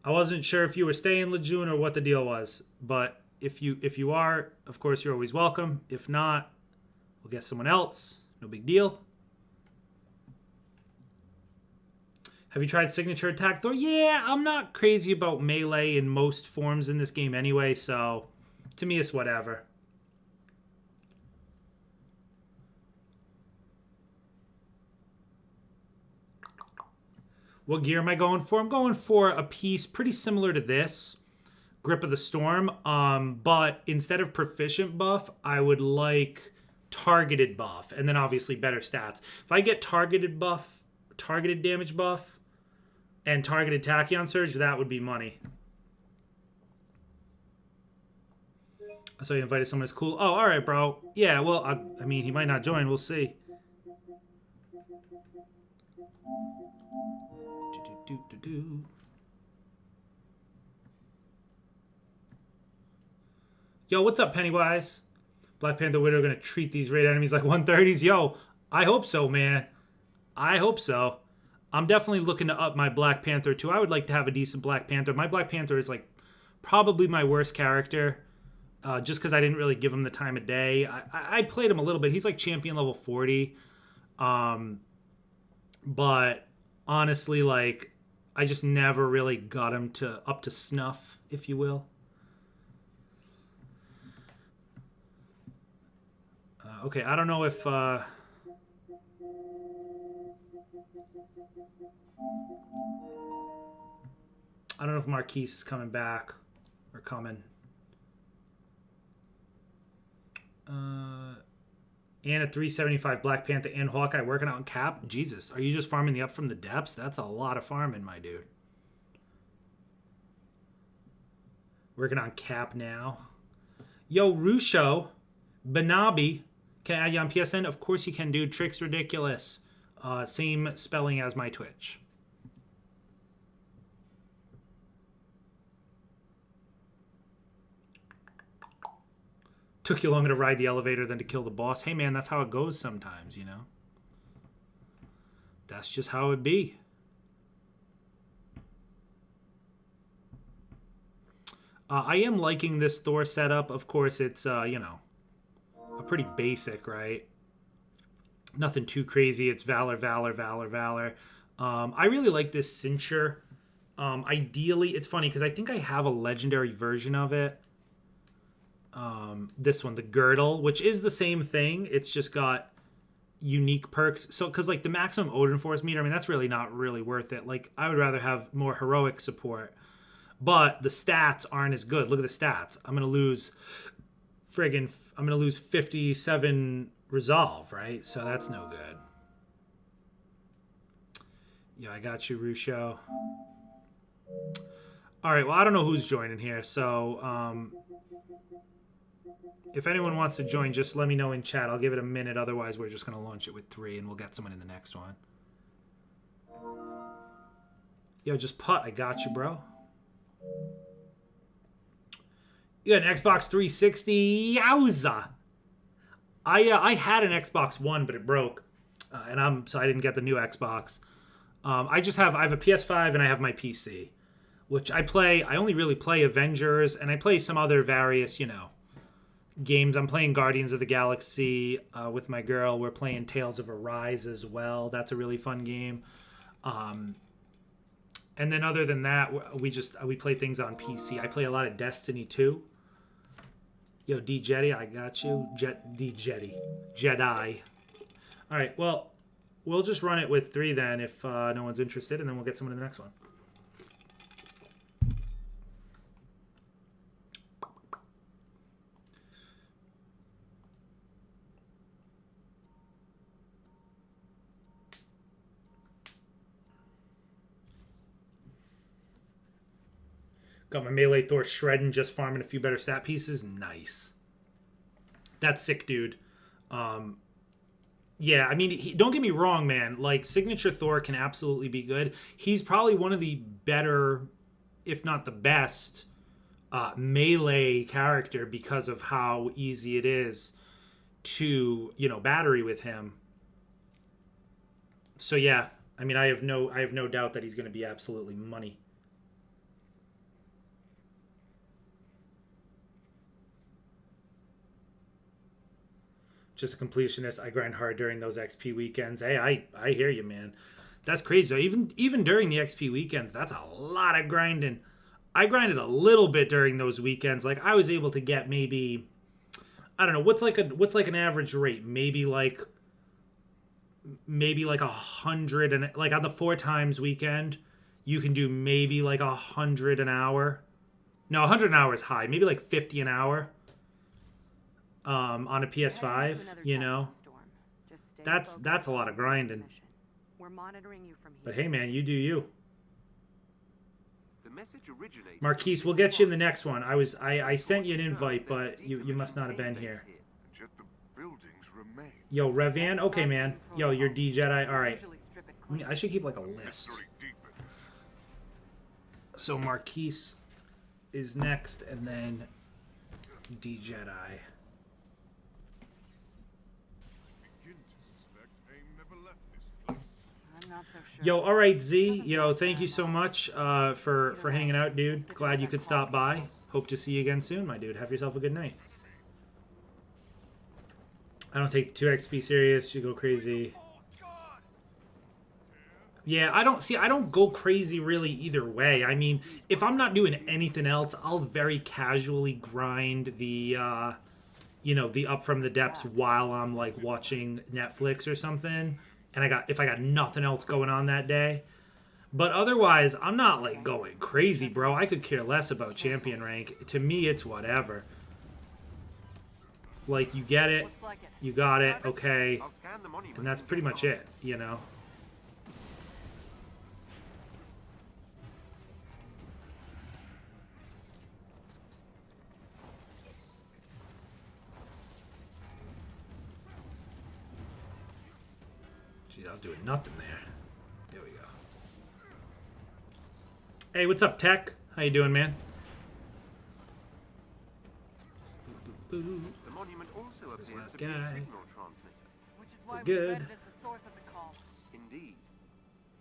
I wasn't sure if you were staying, Lejeune, or what the deal was, but if you are, of course, you're always welcome. If not, we'll get someone else. No big deal. Have you tried signature attack, Thor? Yeah, I'm not crazy about melee in most forms in this game anyway, so to me it's whatever. What gear am I going for? I'm going for a piece pretty similar to this, Grip of the Storm, but instead of proficient buff, I would like targeted buff, and then obviously better stats. If I get targeted buff, targeted damage buff, and targeted Tachyon Surge, that would be money. I saw you invited someone that's cool. Oh, all right, bro. Yeah, well, I mean, he might not join. We'll see. Yo, what's up, Pennywise? Black Panther Widow gonna treat these raid enemies like 130s? Yo, I hope so, man. I hope so. I'm definitely looking to up my Black Panther too. I would like to have a decent Black Panther. My Black Panther is like probably my worst character, just because I didn't really give him the time of day. I played him a little bit. He's like champion level 40, but honestly, like I just never really got him to up to snuff, if you will. Okay, I don't know if I don't know if Marquise is coming back or coming. And a 375 Black Panther and Hawkeye working out in cap. Jesus, are you just farming the up from the depths? That's a lot of farming, my dude. Working on cap now. Yo, Rusho, Banabi, can I add you on PSN? Of course you can, dude. Trick's ridiculous. Same spelling as my Twitch. Took you longer to ride the elevator than to kill the boss. Hey, man, that's how it goes sometimes, you know? That's just how it be. I am liking this Thor setup. Of course, it's, you know, a pretty basic, right? Nothing too crazy. It's Valor, Valor, Valor, Valor. I really like this cincher. Ideally, it's funny because I think I have a legendary version of it. This one, the girdle, which is the same thing. It's just got unique perks. So, because like the maximum Odin Force meter, I mean, that's really not really worth it. Like, I would rather have more heroic support. But the stats aren't as good. Look at the stats. I'm going to lose 57 resolve, right? So that's no good. Yeah, I got you, Rusho. All right, well, I don't know who's joining here. So, if anyone wants to join, just let me know in chat. I'll give it a minute. Otherwise, we're just going to launch it with 3, and we'll get someone in the next one. Yo, just putt. I got you, bro. You got an Xbox 360? Yowza! I had an Xbox One, but it broke, so I didn't get the new Xbox. I have a PS5 and I have my PC, which I play. I only really play Avengers, and I play some other various, you know, games. I'm playing Guardians of the Galaxy with my girl. We're playing Tales of Arise as well. That's a really fun game. And then other than that, we play things on PC. I play a lot of Destiny 2. Yo, D-Jetty, I got you. D-Jetty. Jedi. All right, well, we'll just run it with 3 then if no one's interested, and then we'll get someone in the next one. Got my melee Thor shredding, just farming a few better stat pieces. Nice. That's sick, dude. Yeah, I mean, don't get me wrong, man. Like, Signature Thor can absolutely be good. He's probably one of the better, if not the best, melee character because of how easy it is to, you know, battery with him. So, yeah, I mean, I have no doubt that he's going to be absolutely money. Just a completionist. I grind hard during those XP weekends. Hey, I hear you, man. That's crazy. Even during the XP weekends, that's a lot of grinding. I grinded a little bit during those weekends. Like, I was able to get maybe, I don't know, what's like an average rate? Maybe like 100, and like on the 4 times weekend, you can do maybe like 100 an hour. No, 100 an hour is high. Maybe like 50 an hour. On a PS5, you know, that's a lot of grinding. We're monitoring you from here. But hey, man, you do you. The message originated. Marquise, we'll get you in the next one. I sent you an invite, but you must not have been here. Yo, Revan, okay, man. Yo, you're D-Jedi. All right. I should keep like a list. So Marquise is next, and then D-Jedi. I'm not so sure. Yo, all right, Z. Yo, thank you so much for hanging out, dude. Glad you could stop by. Hope to see you again soon, my dude. Have yourself a good night. I don't take 2XP serious. You go crazy. Yeah, I don't go crazy really either way. I mean, if I'm not doing anything else, I'll very casually grind the you know, the Up From the Depths while I'm like watching Netflix or something. And if I got nothing else going on that day. But otherwise, I'm not like going crazy, bro. I could care less about champion rank. To me, it's whatever. Like, you get it, you got it, okay. I'll scan the monument. And that's pretty much it, you know? Jeez, I was doing nothing there. There we go. Hey, what's up, Tech? How you doing, man? The monument also appears last to be a guy. signal transmitter. Which is why We're we read good. it as the source of the call. Indeed.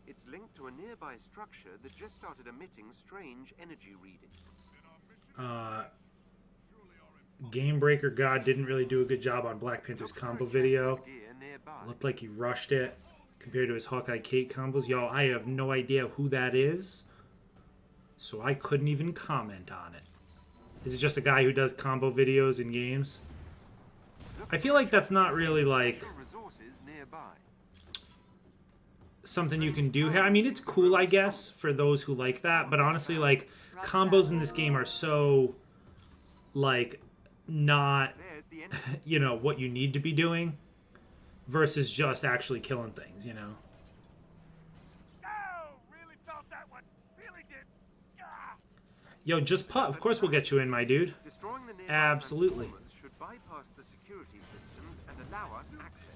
It's linked to a nearby structure that just started emitting strange energy readings. Game Breaker God didn't really do a good job on Black Panther's combo video. Gear nearby. Looked like he rushed it compared to his Hawkeye Kate combos. Yo, I have no idea who that is, so I couldn't even comment on it. Is it just a guy who does combo videos in games? I feel like that's not really like Resources nearby. something you can do here. I mean, it's cool, I guess, for those who like that, but honestly, like, combos in this game are so, like, not, There's the enemy. you know, what you need to be doing versus just actually killing things, you know? Oh, really felt that one. Really did. Ah! Yo, just putt. Of course we'll get you in, my dude. Destroying the nearby Absolutely. transformers should bypass the security systems and allow us access.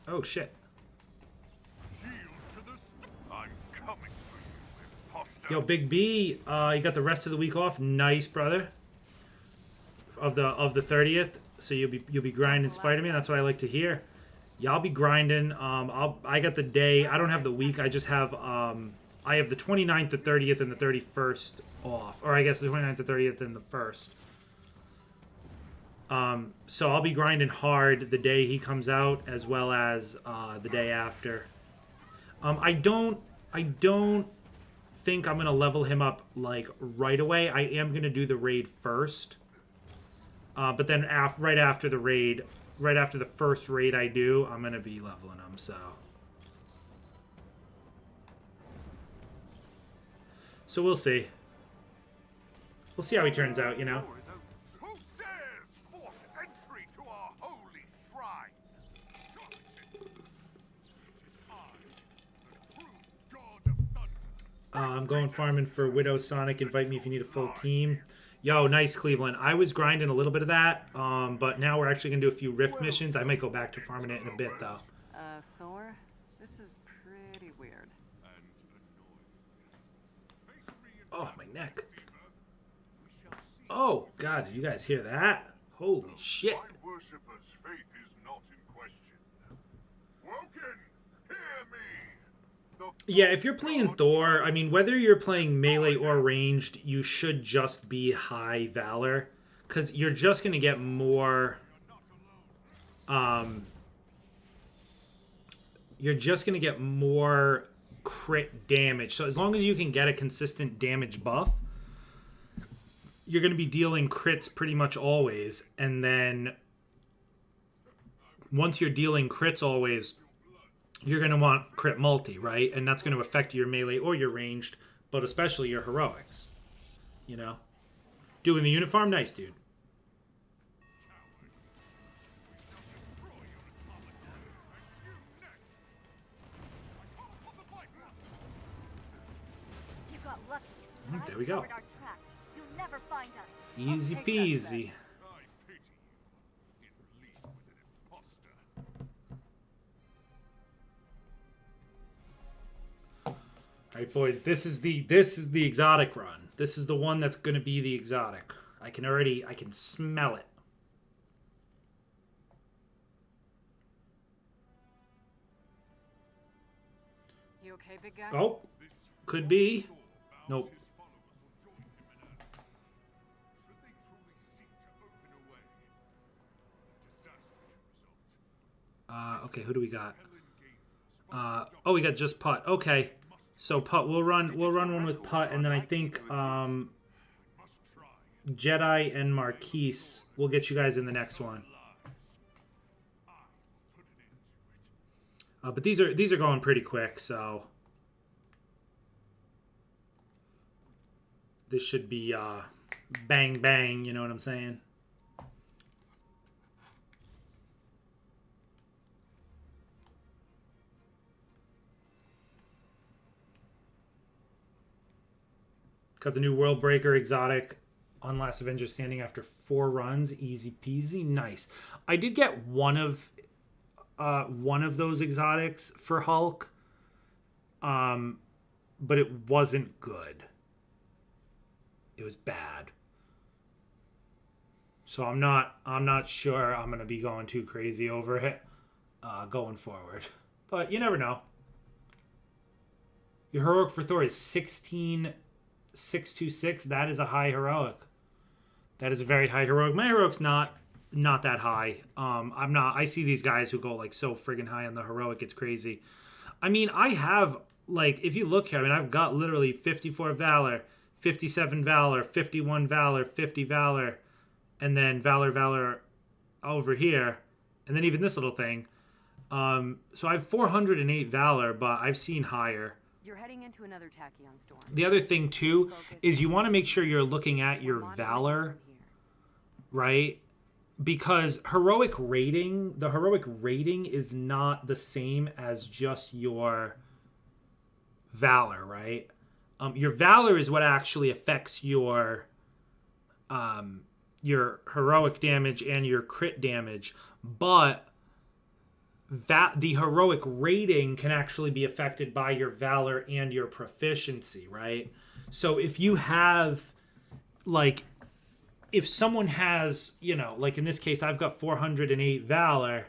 Oh, shit. I'm coming for you, imposter. Yo, Big B, you got the rest of the week off. Nice, brother. Of the 30th, so you'll be grinding Spider-Man. That's what I like to hear. Y'all be grinding. I got the day. I don't have the week. I just have I have the 29th, the 30th, and the 31st off, or I guess the 29th, the 30th, and the 1st. So I'll be grinding hard the day he comes out, as well as the day after. I don't think I'm gonna level him up like right away. I am gonna do the raid first, but then right after the raid, right after the first raid I do, I'm gonna be leveling him. So we'll see. We'll see how he turns out, you know. Who dares force entry to our holy shrine? I'm going farming for Widow Sonic. Invite me if you need a full team. Yo, nice, Cleveland. I was grinding a little bit of that, but now we're actually going to do a few Rift missions. I might go back to farming it in a bit, though. Thor, this is pretty weird. Oh, my neck. Oh, God, did you guys hear that? Holy shit. My worshipper's faith is not in question. Woken, hear me. Yeah, if you're playing Thor, I mean, whether you're playing melee or ranged, you should just be high Valor, because you're just going to get more... you're just going to get more crit damage. So as long as you can get a consistent damage buff, you're going to be dealing crits pretty much always. And then once you're dealing crits always, you're going to want crit multi, right? And that's going to affect your melee or your ranged, but especially your heroics. You know? Doing the uniform? Nice, dude. You got lucky. There we go. Covered our track. You'll never find us. Easy Take that, peasy. All right, boys. This is the exotic run. This is the one that's going to be the exotic. I can smell it. You okay, big guy? Oh, could be. Nope. Okay, who do we got? Oh, we got just Putt. Okay, so Putt. We'll run one with Putt, and then I think Jedi and Marquise. We'll get you guys in the next one. But these are going pretty quick, so this should be bang bang. You know what I'm saying? Got the new World Breaker exotic on Last Avenger standing after 4 runs. Easy peasy. Nice. I did get one of those exotics for Hulk. But it wasn't good. It was bad. So I'm not sure I'm gonna be going too crazy over it going forward. But you never know. Your heroic for Thor is 16,626. That is a high heroic. That is a very high heroic. My heroic's not that high. I see these guys who go like so friggin' high on the heroic, it's crazy. I mean, I have, like, if you look here, I mean, I've got literally 54 Valor, 57 Valor, 51 Valor, 50 Valor, and then Valor over here, and then even this little thing. So I have 408 Valor, but I've seen higher. You're heading into another Tachyon storm. The other thing, too, is you want to make sure you're looking at your Valor, right? Because the heroic rating is not the same as just your Valor, right? Your Valor is what actually affects your heroic damage and your crit damage, but the heroic rating can actually be affected by your Valor and your proficiency, right? So if you have, like, if someone has, you know, like in this case, I've got 408 Valor,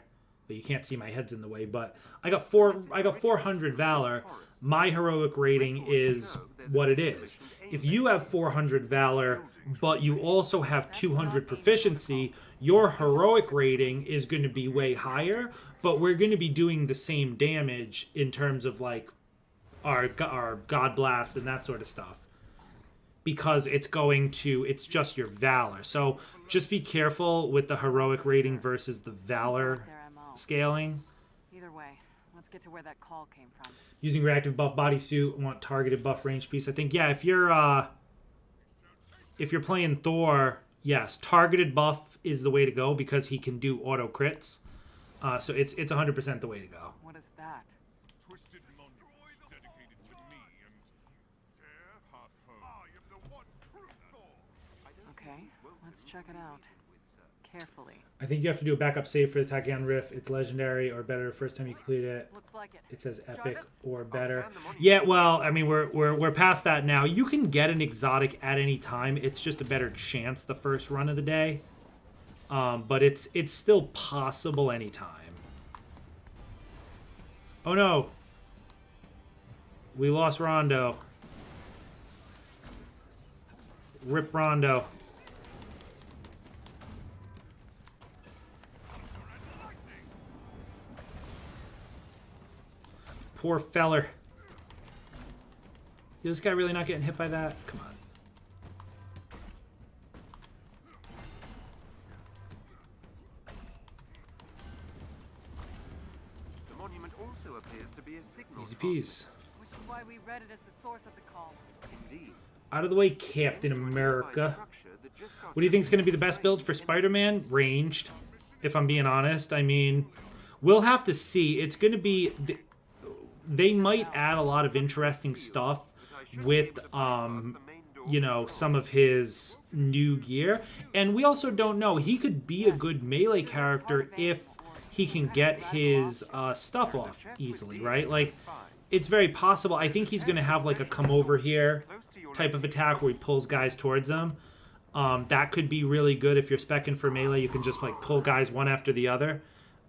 but you can't see my head's in the way, but I got 400 Valor. My heroic rating is what it is. If you have 400 Valor, but you also have 200 proficiency, your heroic rating is going to be way higher, but we're going to be doing the same damage in terms of like our God Blast and that sort of stuff. Because it's just your Valor. So just be careful with the heroic rating versus the Valor scaling. Either way, let's get to where that call came from. Using reactive buff bodysuit, want targeted buff range piece. I think, yeah, if you're playing Thor, yes, targeted buff is the way to go because he can do auto crits. So it's 100% the way to go. What is that? Twisted monument dedicated to me and Dare hath heard. I am the one true Thor. Okay, let's check it out. Carefully. I think you have to do a backup save for the Tachyon Rift. It's legendary or better first time you complete it. Looks like it. It says epic or better. Yeah, well, I mean, we're past that now. You can get an exotic at any time. It's just a better chance the first run of the day. But it's still possible anytime. Oh no. We lost Rondo. Rip Rondo. Poor feller. Is this guy really not getting hit by that? Come on. The monument also appears to be a signal. Easy peas. Which is why we read it as the source of the call. Indeed. Out of the way, Captain America. What do you think is going to be the best build for Spider-Man? Ranged, if I'm being honest. I mean, we'll have to see. It's going to be... They might add a lot of interesting stuff with, you know, some of his new gear. And we also don't know. He could be a good melee character if he can get his stuff off easily, right? Like, it's very possible. I think he's going to have like a come over here Close to your type of attack where he pulls guys towards him. That could be really good if you're specking for melee. You can just like pull guys one after the other.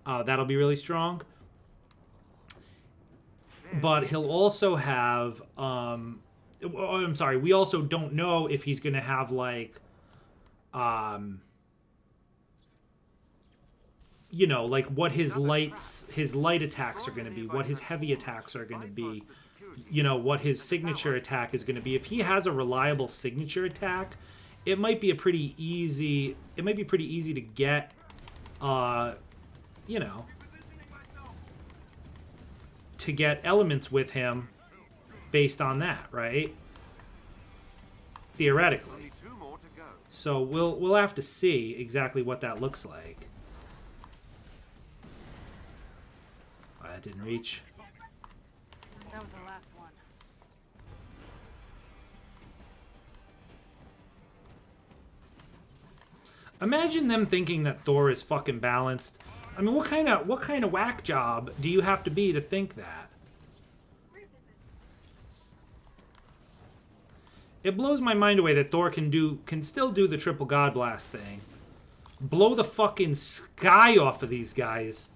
That'll be really strong. But he'll also have... I'm sorry. We also don't know if he's going to have like... you know, like what his light attacks are going to be, what his heavy attacks are going to be, you know, what his signature attack is going to be. If he has a reliable signature attack, it might be pretty easy to get, you know, to get elements with him based on that, right? Theoretically. Only 2 more to go. So we'll have to see exactly what that looks like. Oh, that didn't reach. That was the last one. Imagine them thinking that Thor is fucking balanced. I mean, what kind of whack job do you have to be to think that? It blows my mind away that Thor can still do the triple God Blast thing. Blow the fucking sky off of these guys.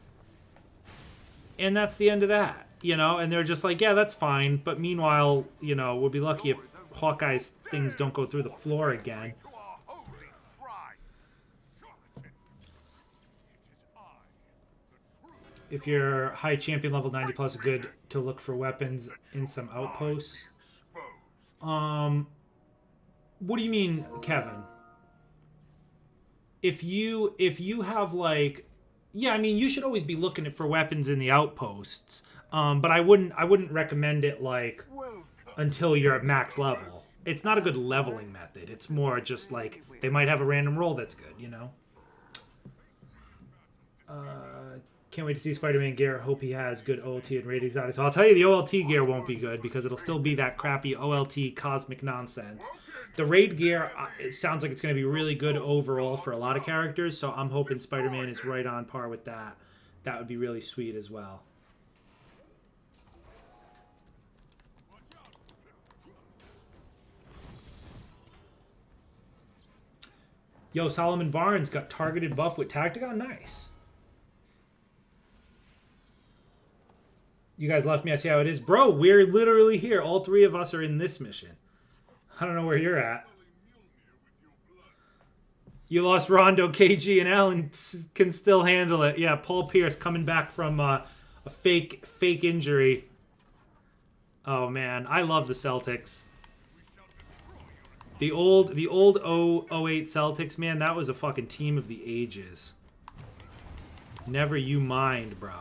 And that's the end of that, you know? And they're just like, yeah, that's fine. But meanwhile, you know, we'll be lucky if Hawkeye's things don't go through the floor again. To our holy shrine. It is I, the true. If you're high champion level 90 plus, good to look for weapons in some outposts. What do you mean, Kevin? If you have like, yeah, I mean, you should always be looking for weapons in the outposts. But I wouldn't recommend it like until you're at max level. It's not a good leveling method. It's more just like they might have a random roll that's good, you know. Can't wait to see Spider-Man gear. Hope he has good OLT and raid exotics. So I'll tell you, the OLT gear won't be good because it'll still be that crappy OLT cosmic nonsense. The raid gear, it sounds like it's going to be really good overall for a lot of characters, so I'm hoping Spider-Man is right on par with that. That would be really sweet as well. Yo, Solomon Barnes got targeted buff with Tacticon. Nice. You guys left me. I see how it is. Bro, we're literally here. All 3 of us are in this mission. I don't know where you're at. You lost Rondo, KG, and Allen can still handle it. Yeah, Paul Pierce coming back from a fake injury. Oh, man. I love the Celtics. The old 08 Celtics, man, that was a fucking team of the ages. Never you mind, bro.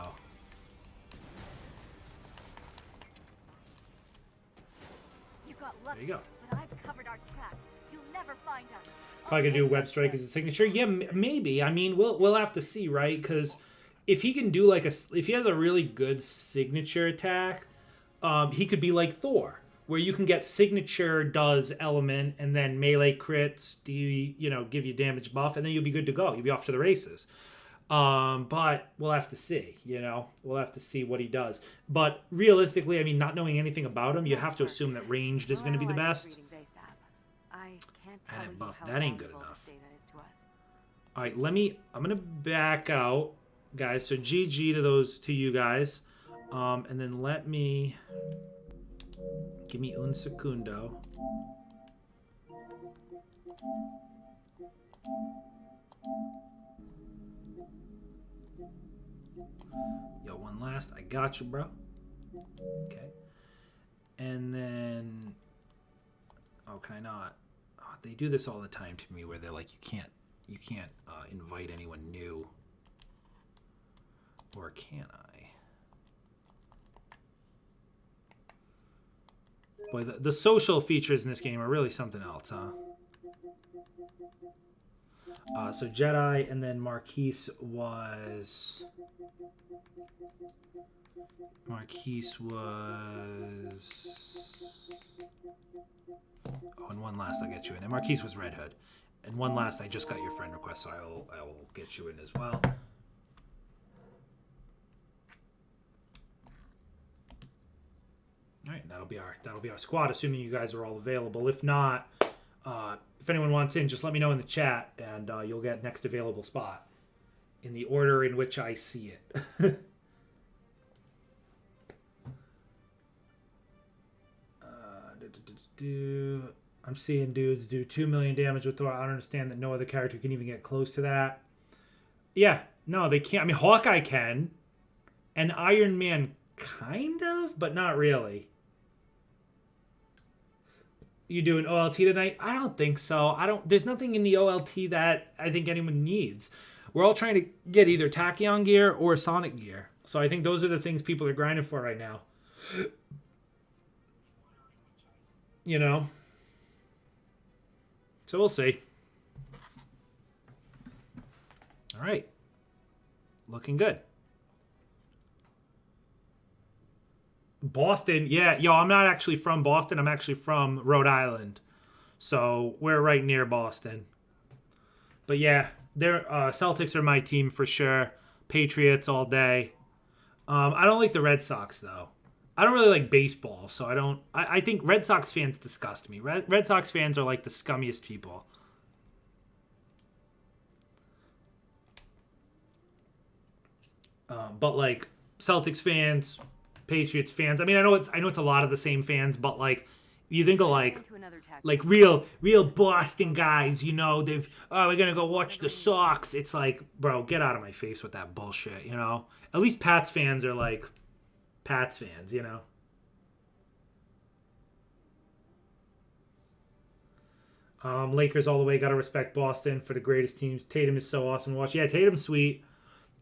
There you go. But I've covered our tracks. You'll never find us. Probably gonna do web strike as a signature. Yeah, maybe. I mean, we'll have to see, right? Because if he can do like if he has a really good signature attack, he could be like Thor, where you can get signature does element and then melee crits, give you damage buff, and then you'll be good to go. You'll be off to the races. But we'll have to see, we'll have to see what he does. But realistically, I mean, not knowing anything about him, you have to assume that ranged is going to be the best. And buff, that ain't good enough. All right, I'm going to back out, guys. So GG to you guys. And then give me un secundo. Yo, one last. I got you, bro. Okay. And then... Oh, can I not? Oh, they do this all the time to me where they're like, you can't invite anyone new. Or can I? Boy, the social features in this game are really something else, huh? So Jedi, and then Marquise was... Oh, and one last, I'll get you in. And Marquise was Red Hood. And one last, I just got your friend request, so I will get you in as well. All right, that'll be our squad, assuming you guys are all available. If not, if anyone wants in, just let me know in the chat, and you'll get next available spot in the order in which I see it. I'm seeing dudes do 2 million damage with Thor. I don't understand that no other character can even get close to that. Yeah, no, they can't. I mean, Hawkeye can, and Iron Man kind of, but not really. You doing OLT tonight? I don't think so. There's nothing in the OLT that I think anyone needs. We're all trying to get either Tachyon gear or Sonic gear. So I think those are the things people are grinding for right now. You know? So we'll see. All right. Looking good. Boston, yeah. Yo, I'm not actually from Boston. I'm actually from Rhode Island. So we're right near Boston. But yeah, Celtics are my team for sure. Patriots all day. I don't like the Red Sox, though. I don't really like baseball, so I think Red Sox fans disgust me. Red Sox fans are like the scummiest people. But like Celtics fans, Patriots fans. I mean, I know it's a lot of the same fans, but like you think of like real Boston guys, you know, we're gonna go watch the Sox. It's like, bro, get out of my face with that bullshit, you know. At least Pats fans are like Pats fans, you know. Lakers all the way. Gotta respect Boston for the greatest teams. Tatum is so awesome to watch. Yeah, Tatum's sweet.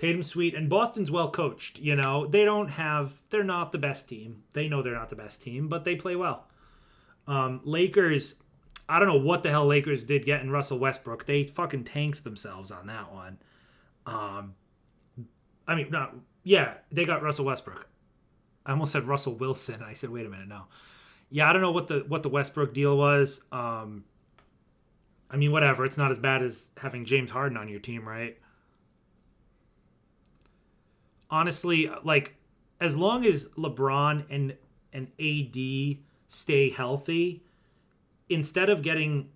And Boston's well coached, you know. They're not the best team. They know they're not the best team, but they play well. Lakers, I don't know what the hell Lakers did getting Russell Westbrook. They fucking tanked themselves on that one. They got Russell Westbrook. I almost said Russell Wilson. I said, wait a minute, no. Yeah, I don't know what the Westbrook deal was. I mean, whatever. It's not as bad as having James Harden on your team, right? Honestly, like, as long as LeBron and AD stay healthy, instead of getting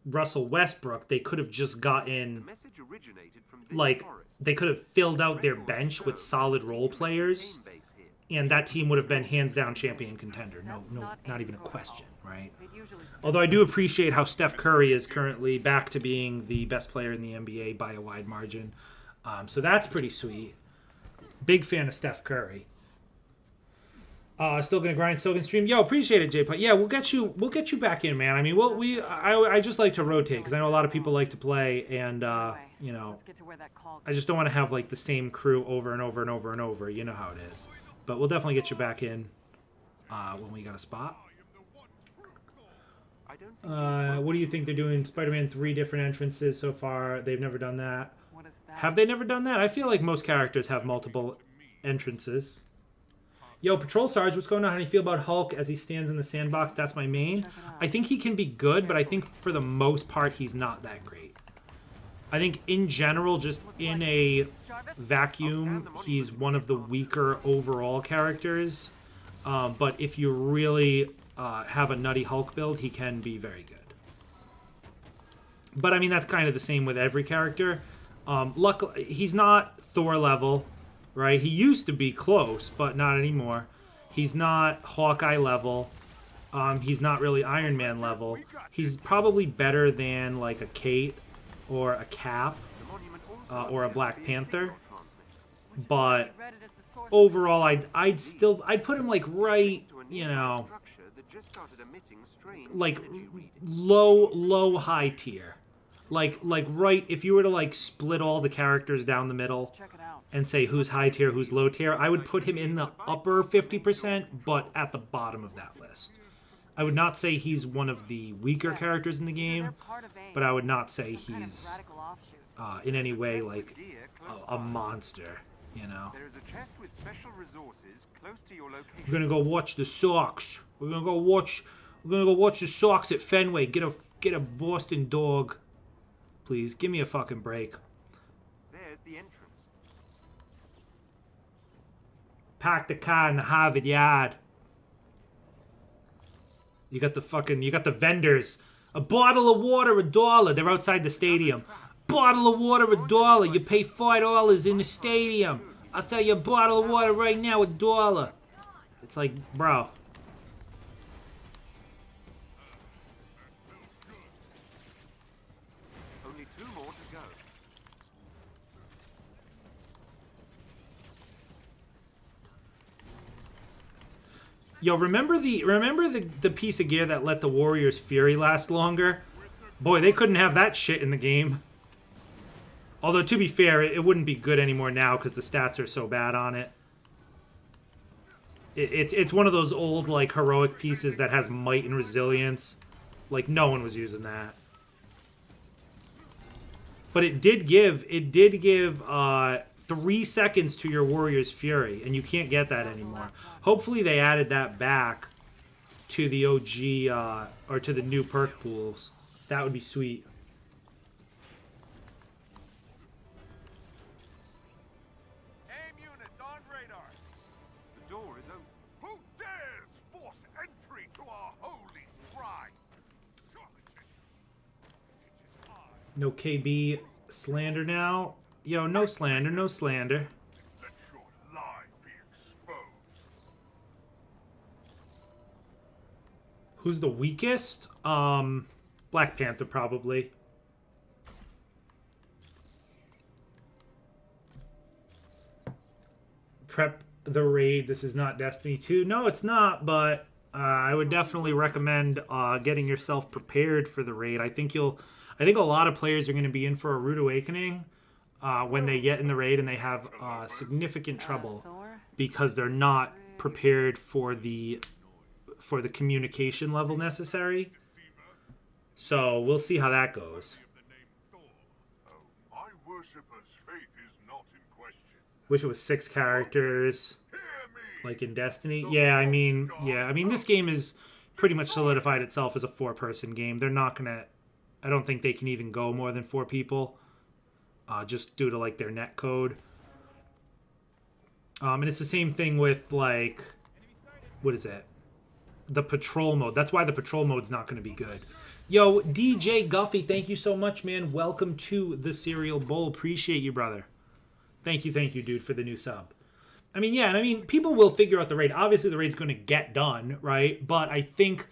Russell Westbrook, they could have just gotten, like, they could have filled out their bench with solid role players, and that team would have been hands down champion contender. No, not even a question, right? Although I do appreciate how Steph Curry is currently back to being the best player in the NBA by a wide margin. So that's pretty sweet. Big fan of Steph Curry. Still gonna grind, still gonna stream. Yo, appreciate it, J-Putt. Yeah, we'll get you back in, man. I mean, I just like to rotate because I know a lot of people like to play, and you know, I just don't want to have like the same crew over and over and over and over. You know how it is. But we'll definitely get you back in when we got a spot. What do you think they're doing? Spider-Man 3 different entrances so far. They've never done that. Have they never done that? I feel like most characters have multiple entrances. Yo, Patrol Sarge, what's going on? How do you feel about Hulk as he stands in the sandbox? That's my main. I think he can be good, but I think for the most part, he's not that great. I think in general, just in a vacuum, he's one of the weaker overall characters. But if you really have a nutty Hulk build, he can be very good. But I mean, that's kind of the same with every character. Luckily, he's not Thor level, right? He used to be close, but not anymore. He's not Hawkeye level. He's not really Iron Man level. He's probably better than like a Kate or a Cap or a Black Panther. But overall, I'd put him like right, you know, like low high tier. Like right, if you were to like split all the characters down the middle and say who's high tier, who's low tier, I would put him in the upper 50%, but at the bottom of that list. I would not say he's one of the weaker characters in the game, but I would not say he's in any way like a monster, you know. We're gonna go watch the Sox. We're gonna go watch the Sox at Fenway. Get a Boston dog. Please, give me a fucking break. There's the entrance. Park the car in the Harvard yard. You got the vendors. A bottle of water, $1. They're outside the stadium. Bottle of water, $1. You pay $5 in the stadium. I'll sell you a bottle of water right now, $1. It's like, bro. Only 2 more to go. Yo, remember the piece of gear that let the Warriors' Fury last longer? Boy, they couldn't have that shit in the game. Although, to be fair, it wouldn't be good anymore now because the stats are so bad on it. It's one of those old, like, heroic pieces that has might and resilience. Like, no one was using that. But it did give 3 seconds to your Warrior's Fury, and you can't get that anymore. Hopefully they added that back to the OG, or to the new perk pools. That would be sweet. Aim units on radar. The door is open. Who dares force entry to our holy shrine? No KB slander now. Yo, no slander, no slander. Let your lie be exposed. Who's the weakest? Black Panther, probably. Prep the raid. This is not Destiny 2. No, it's not, but I would definitely recommend getting yourself prepared for the raid. I think a lot of players are going to be in for a rude awakening when they get in the raid and they have significant trouble Thor? because they're not prepared for the communication level necessary. So we'll see how that goes. Oh, my worshipper's faith is not in question. Wish it was 6 characters Hear me! like in Destiny. Yeah, I mean, this game is pretty much solidified itself as a 4-person game. They're not gonna. I don't think they can even go more than 4 people, just due to like their net code. And it's the same thing with like, what is it? The patrol mode. That's why the patrol mode's not going to be good. Yo, DJ Guffey, thank you so much, man. Welcome to the Cereal Bowl. Appreciate you, brother. Thank you, dude, for the new sub. I mean, yeah, and I mean, people will figure out the raid. Obviously, the raid's going to get done, right? But I think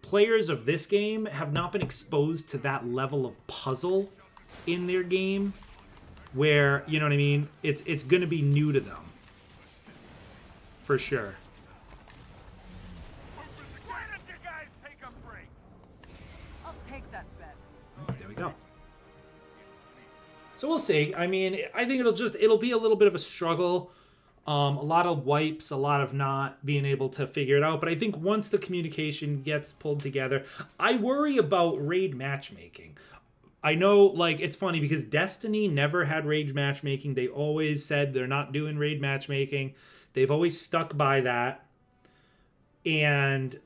players of this game have not been exposed to that level of puzzle in their game where, you know what I mean? It's going to be new to them. For sure. Why don't you guys take a break? I'll take that bet. There we go. So we'll see. I mean, I think it'll be a little bit of a struggle. A lot of wipes, a lot of not being able to figure it out. But I think once the communication gets pulled together, I worry about raid matchmaking. I know, like, it's funny because Destiny never had raid matchmaking. They always said they're not doing raid matchmaking. They've always stuck by that. And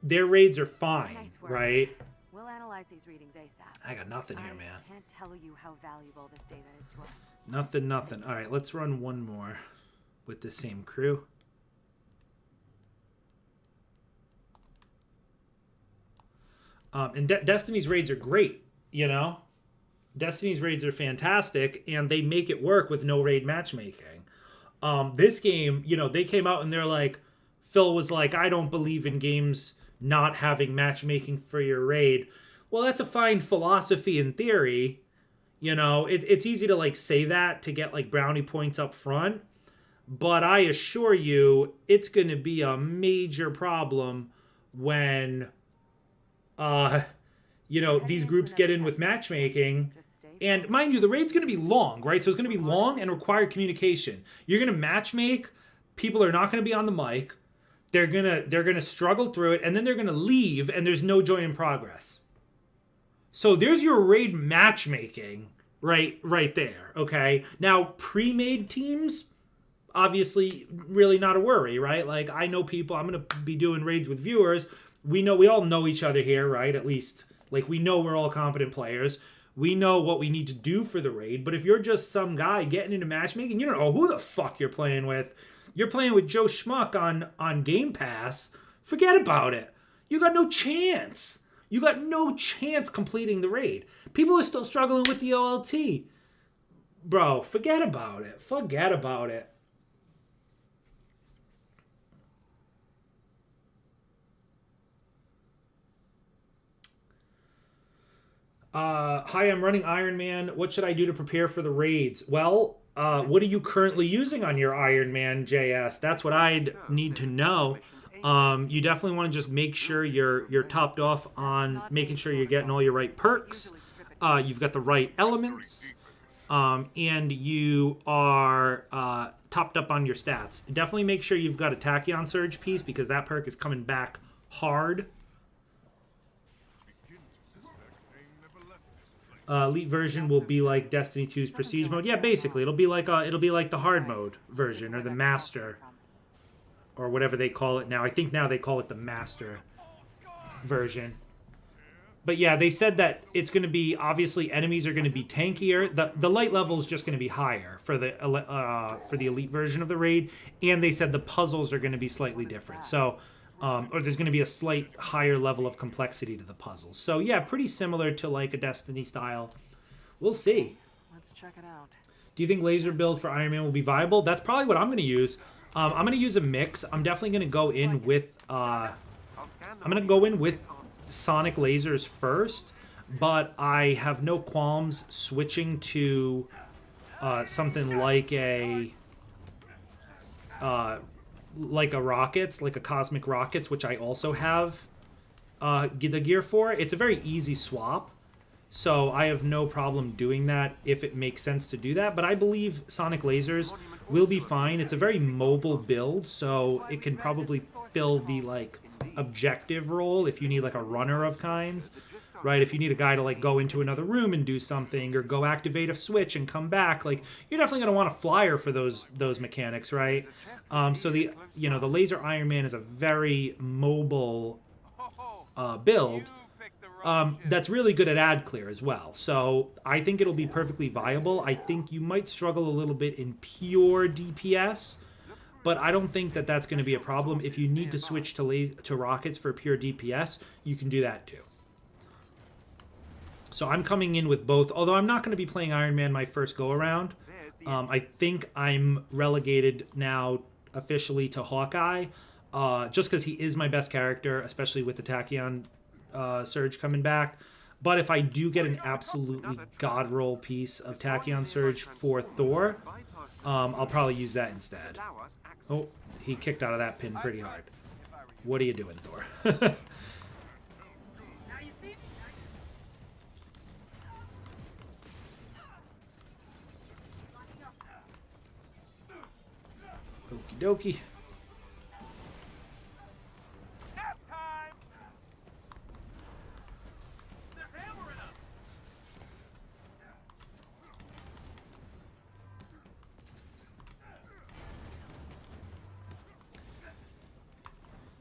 their raids are fine, Nice work. right? We'll analyze these readings ASAP. I got nothing here, man. I can't tell you how valuable this data is to us. Nothing. All right, let's run one more with the same crew. And Destiny's raids are great, you know? Destiny's raids are fantastic, and they make it work with no raid matchmaking. This game, you know, they came out and they're like, Phil was like, I don't believe in games not having matchmaking for your raid. Well, that's a fine philosophy in theory. You know, it's easy to like say that to get like brownie points up front. But I assure you, it's going to be a major problem when, you know, these groups get in with matchmaking. And mind you, the raid's going to be long, right? So it's going to be long and require communication. You're going to matchmake. People are not going to be on the mic. They're gonna struggle through it, and then they're gonna leave, and there's no joy in progress. So there's your raid matchmaking right there. Okay. Now pre-made teams, obviously, really not a worry, right? Like I know people. I'm gonna be doing raids with viewers. We all know each other here, right? At least like we know we're all competent players. We know what we need to do for the raid. But if you're just some guy getting into matchmaking, you don't know who the fuck you're playing with. You're playing with Joe Schmuck on Game Pass Forget about it. You got no chance. You got no chance completing the raid. People are still struggling with the OLT. Bro, forget about it. Forget about it. Hi, I'm running Iron Man. What should I do to prepare for the raids? Well, what are you currently using on your Iron Man JS? That's what I'd need to know. You definitely want to just make sure you're topped off on making sure you're getting all your right perks. You've got the right elements, and you are topped up on your stats. Definitely make sure you've got a Tachyon Surge piece because that perk is coming back hard. Elite version will be like Destiny 2's Prestige mode. Yeah, basically, it'll be like the hard mode version or the Master or whatever they call it now. I think now they call it the Master version. But yeah, they said that it's going to be, obviously enemies are going to be tankier. The light level is just going to be higher for the elite version of the raid, and they said the puzzles are going to be slightly different. So or there's going to be a slight higher level of complexity to the puzzles. So yeah, pretty similar to like a Destiny style. We'll see. Let's check it out. Do you think laser build for Iron Man will be viable? That's probably what I'm going to use. I'm going to use a mix. I'm definitely going to go in with sonic lasers first, but I have no qualms switching to something like a rockets, like a cosmic rockets, which I also have the gear for. It's a very easy swap, so I have no problem doing that if it makes sense to do that. But I believe sonic lasers will be fine. It's a very mobile build, so it can probably fill the like objective role if you need like a runner of kinds, right? If you need a guy to like go into another room and do something or go activate a switch and come back, like you're definitely going to want a flyer for those mechanics, right? So the laser Iron Man is a very mobile build that's really good at ad clear as well. So I think it'll be perfectly viable. I think you might struggle a little bit in pure DPS, but I don't think that that's going to be a problem. If you need to switch to rockets for pure DPS, you can do that too. So I'm coming in with both, although I'm not going to be playing Iron Man my first go-around. I think I'm relegated now officially to Hawkeye, just because he is my best character, especially with the Tachyon Surge coming back. But if I do get an absolutely god roll piece of Tachyon Surge for Thor, I'll probably use that instead. Oh, he kicked out of that pin pretty hard. What are you doing, Thor? Okie dokie.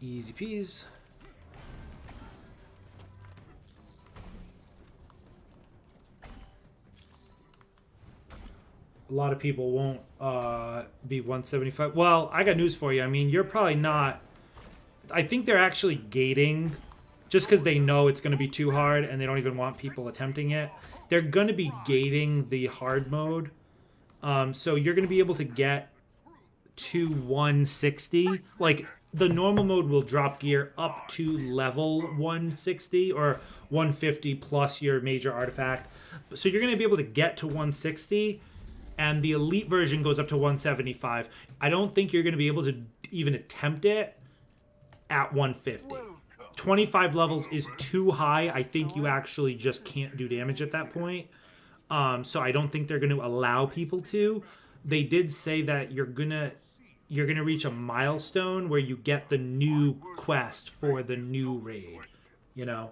Easy peas. A lot of people won't be 175. Well, I got news for you. I mean, you're probably not. I think they're actually gating just because they know it's going to be too hard and they don't even want people attempting it. They're going to be gating the hard mode. So you're going to be able to get to 160. Like, the normal mode will drop gear up to level 160 or 150 plus your major artifact. So you're going to be able to get to 160, and the elite version goes up to 175. I don't think you're going to be able to even attempt it at 150. 25 levels is too high. I think you actually just can't do damage at that point. So I don't think they're going to allow people to. They did say that you're gonna reach a milestone where you get the new quest for the new raid, you know.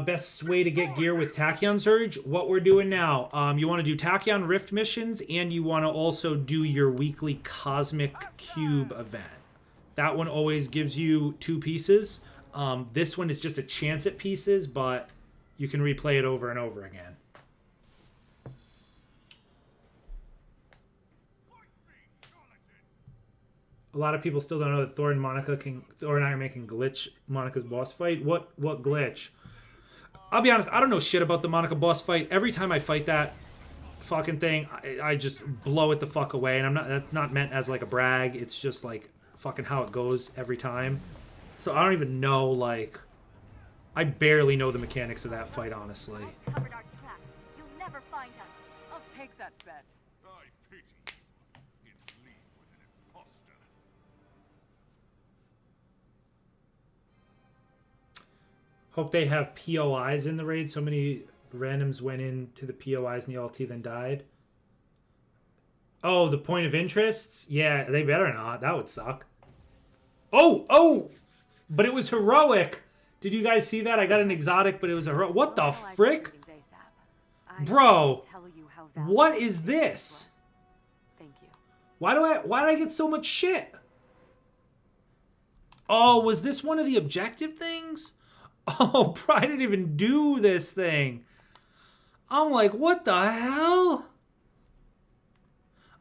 Best way to get gear with Tachyon Surge, what we're doing now, you want to do Tachyon Rift missions, and you want to also do your weekly Cosmic Cube event. That one always gives you 2 pieces. This one is just a chance at pieces, but you can replay it over and over again. A lot of people still don't know that Thor and Iron Man can glitch Monica's boss fight. What glitch? I'll be honest, I don't know shit about the Monica boss fight. Every time I fight that fucking thing, I just blow it the fuck away. And that's not meant as like a brag. It's just like fucking how it goes every time. So I don't even know, like, I barely know the mechanics of that fight, honestly. Covered our tracks. You'll never find us. I'll take that bet. I pity you. In league with an imposter. Hope they have POIs in the raid. So many randoms went into the POIs in the LT then died. Oh, the point of interests? Yeah, they better not. That would suck. Oh! But it was heroic. Did you guys see that? I got an exotic, but it was a heroic. What the frick? Bro, what is this? Thank you. Why did I get so much shit? Oh, was this one of the objective things? Oh, bro, I didn't even do this thing. I'm like, what the hell?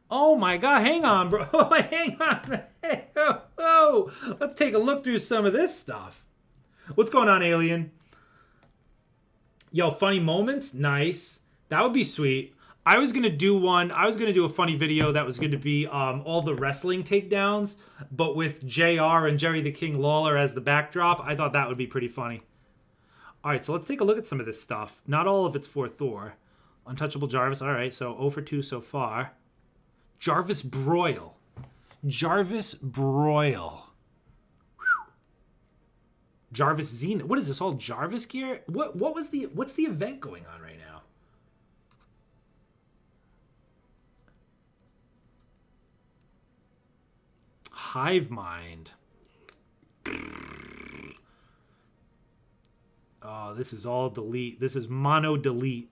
Oh my god, hang on, bro. Hang on. Oh, let's take a look through some of this stuff. What's going on, Alien? Yo, funny moments? Nice. That would be sweet. I was gonna do a funny video that was gonna be all the wrestling takedowns, but with JR and Jerry the King Lawler as the backdrop. I thought that would be pretty funny. Alright, so let's take a look at some of this stuff. Not all of it's for Thor. Untouchable Jarvis. Alright, so 0 for 2 so far. Jarvis Broil. Jarvis Broil. Whew. Jarvis Zenith. What is this, all Jarvis gear? What's the event going on right now? Hive Mind. Oh, this is all delete. This is mono delete.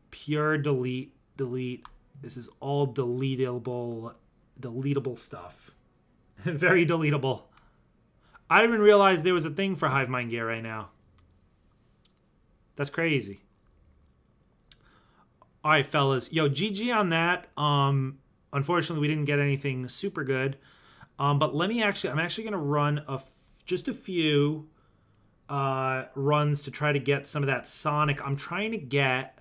Pure delete. This is all deletable stuff. Very deletable. I didn't even realize there was a thing for Hive Mind gear right now. That's crazy. All right, fellas. Yo, GG on that. Unfortunately, we didn't get anything super good. But I'm actually going to run just a few runs to try to get some of that Sonic. I'm trying to get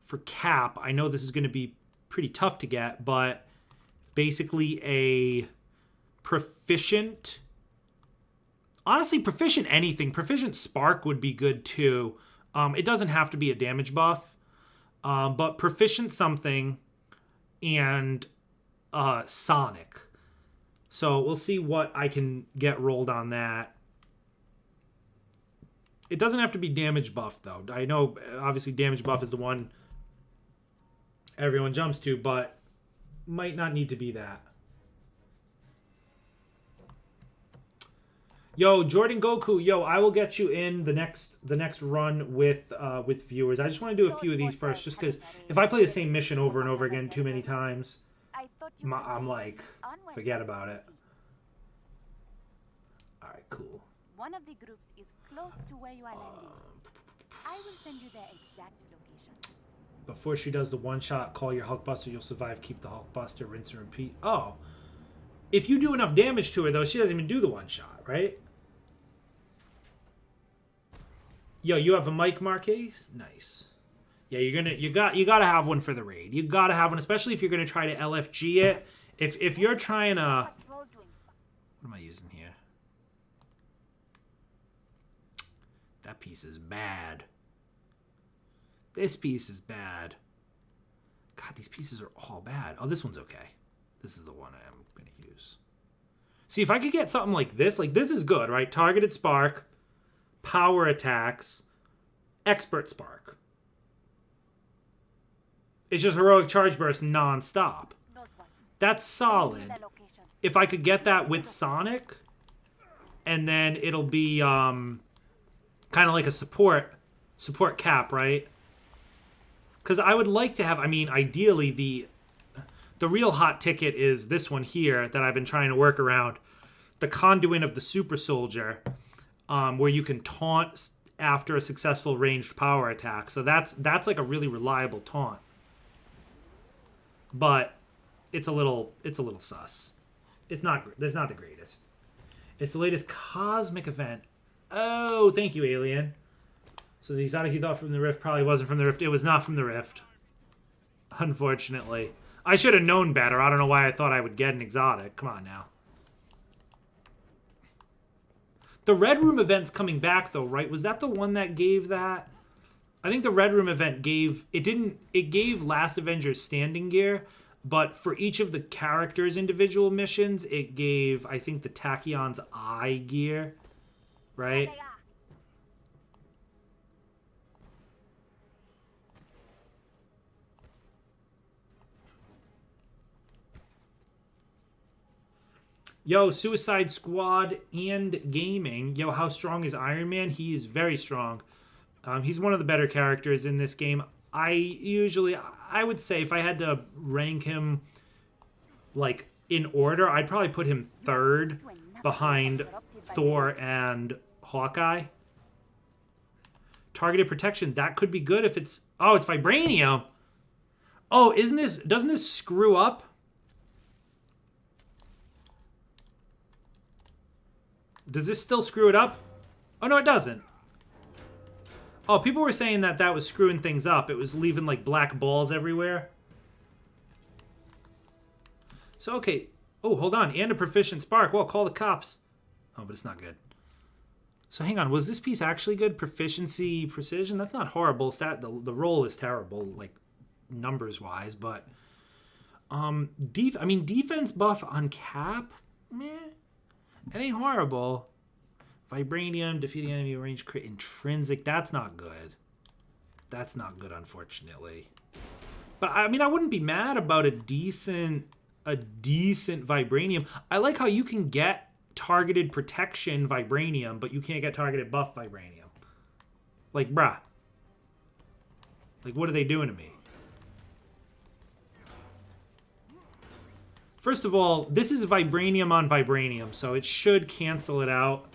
for Cap. I know this is going to be pretty tough to get, but basically a proficient, honestly, proficient anything. Proficient Spark would be good too. It doesn't have to be a damage buff, but proficient something and Sonic. So we'll see what I can get rolled on that. It doesn't have to be damage buff though. I know obviously damage buff is the one everyone jumps to, but might not need to be that. Yo, Jordan Goku, yo, I will get you in the next run with viewers. I just want to do a few of these first, just because if I play the same mission over and over again too many times, I'm like, forget about it. All right, cool. One of the groups is close to where you are landing. I will send you their exact location. Before she does the one-shot, call your Hulkbuster, you'll survive, keep the Hulkbuster, rinse and repeat. Oh. If you do enough damage to her, though, she doesn't even do the one-shot, right? Yo, you have a mic, Marquez? Nice. Yeah, you gotta have one for the raid. You gotta have one, especially if you're gonna try to LFG it. If you're trying to... What am I using here? That piece is bad. This piece is bad. God, these pieces are all bad. Oh, this one's okay. This is the one I am going to use. See, if I could get something like this is good, right? Targeted Spark, Power Attacks, Expert Spark. It's just Heroic Charge Burst non-stop. That's solid. If I could get that with Sonic, and then it'll be kind of like a support Cap, right? Because I would like to have, I mean, ideally, the real hot ticket is this one here that I've been trying to work around. The Conduit of the Super Soldier, where you can taunt after a successful ranged power attack. So that's like a really reliable taunt. But it's a little sus. It's not the greatest. It's the latest cosmic event. Oh, thank you, Alien. So the exotic you thought from the Rift probably wasn't from the Rift. It was not from the Rift. Unfortunately. I should have known better. I don't know why I thought I would get an exotic. Come on now. The Red Room event's coming back though, right? Was that the one that gave that? I think the Red Room event gave... It gave Last Avengers standing gear, but for each of the characters' individual missions, it gave, I think, the Tachyon's eye gear, right? Yo, Suicide Squad and gaming. Yo, how strong is Iron Man? He is very strong. He's one of the better characters in this game. I would say if I had to rank him like in order, I'd probably put him third behind Thor and Hawkeye. Targeted protection, that could be good if it's... Oh, it's vibranium. Oh, doesn't this screw up? Does this still screw it up? Oh, no, it doesn't. Oh, people were saying that was screwing things up. It was leaving, like, black balls everywhere. So, okay. Oh, hold on. And a proficient spark. Well, call the cops. Oh, but it's not good. So, hang on. Was this piece actually good? Proficiency, precision? That's not horrible. The roll is terrible, like, numbers-wise. But, defense buff on cap? Meh. It ain't horrible. Vibranium, defeating enemy range crit intrinsic. That's not good. That's not good, unfortunately. But I mean, I wouldn't be mad about a decent vibranium. I like how you can get targeted protection vibranium, but you can't get targeted buff vibranium. Like, bruh. Like, what are they doing to me? First of all, this is vibranium on vibranium, so it should cancel it out.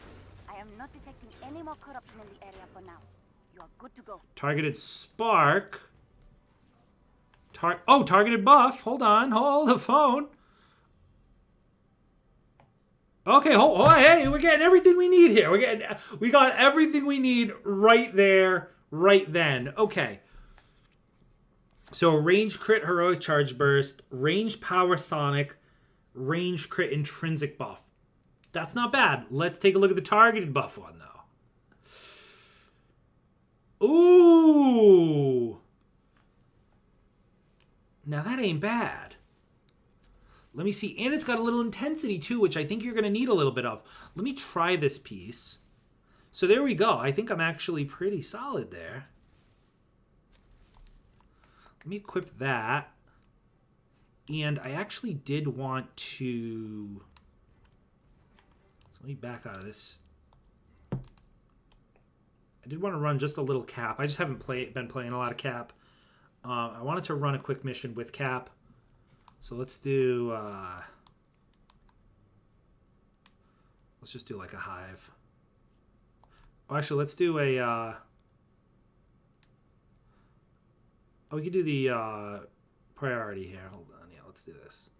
I am not detecting any more corruption in the area for now. You are good to go. Targeted spark. Targeted buff. Hold on. Hold the phone. Okay, hey, we're getting everything we need here. We got everything we need right there, right then. Okay. So range crit heroic charge burst, range power sonic, range crit intrinsic buff. That's not bad. Let's take a look at the targeted buff one though. Ooh. Now that ain't bad. Let me see. And it's got a little intensity too, which I think you're going to need a little bit of. Let me try this piece. So there we go. I think I'm actually pretty solid there. Let me equip that. And I actually did want to... So let me back out of this. I did want to run just a little cap. I just haven't been playing a lot of cap. I wanted to run a quick mission with cap. So let's do... let's just do like a hive. Oh, actually, let's do a... Oh, we could do the priority here. Hold on. Yeah, let's do this.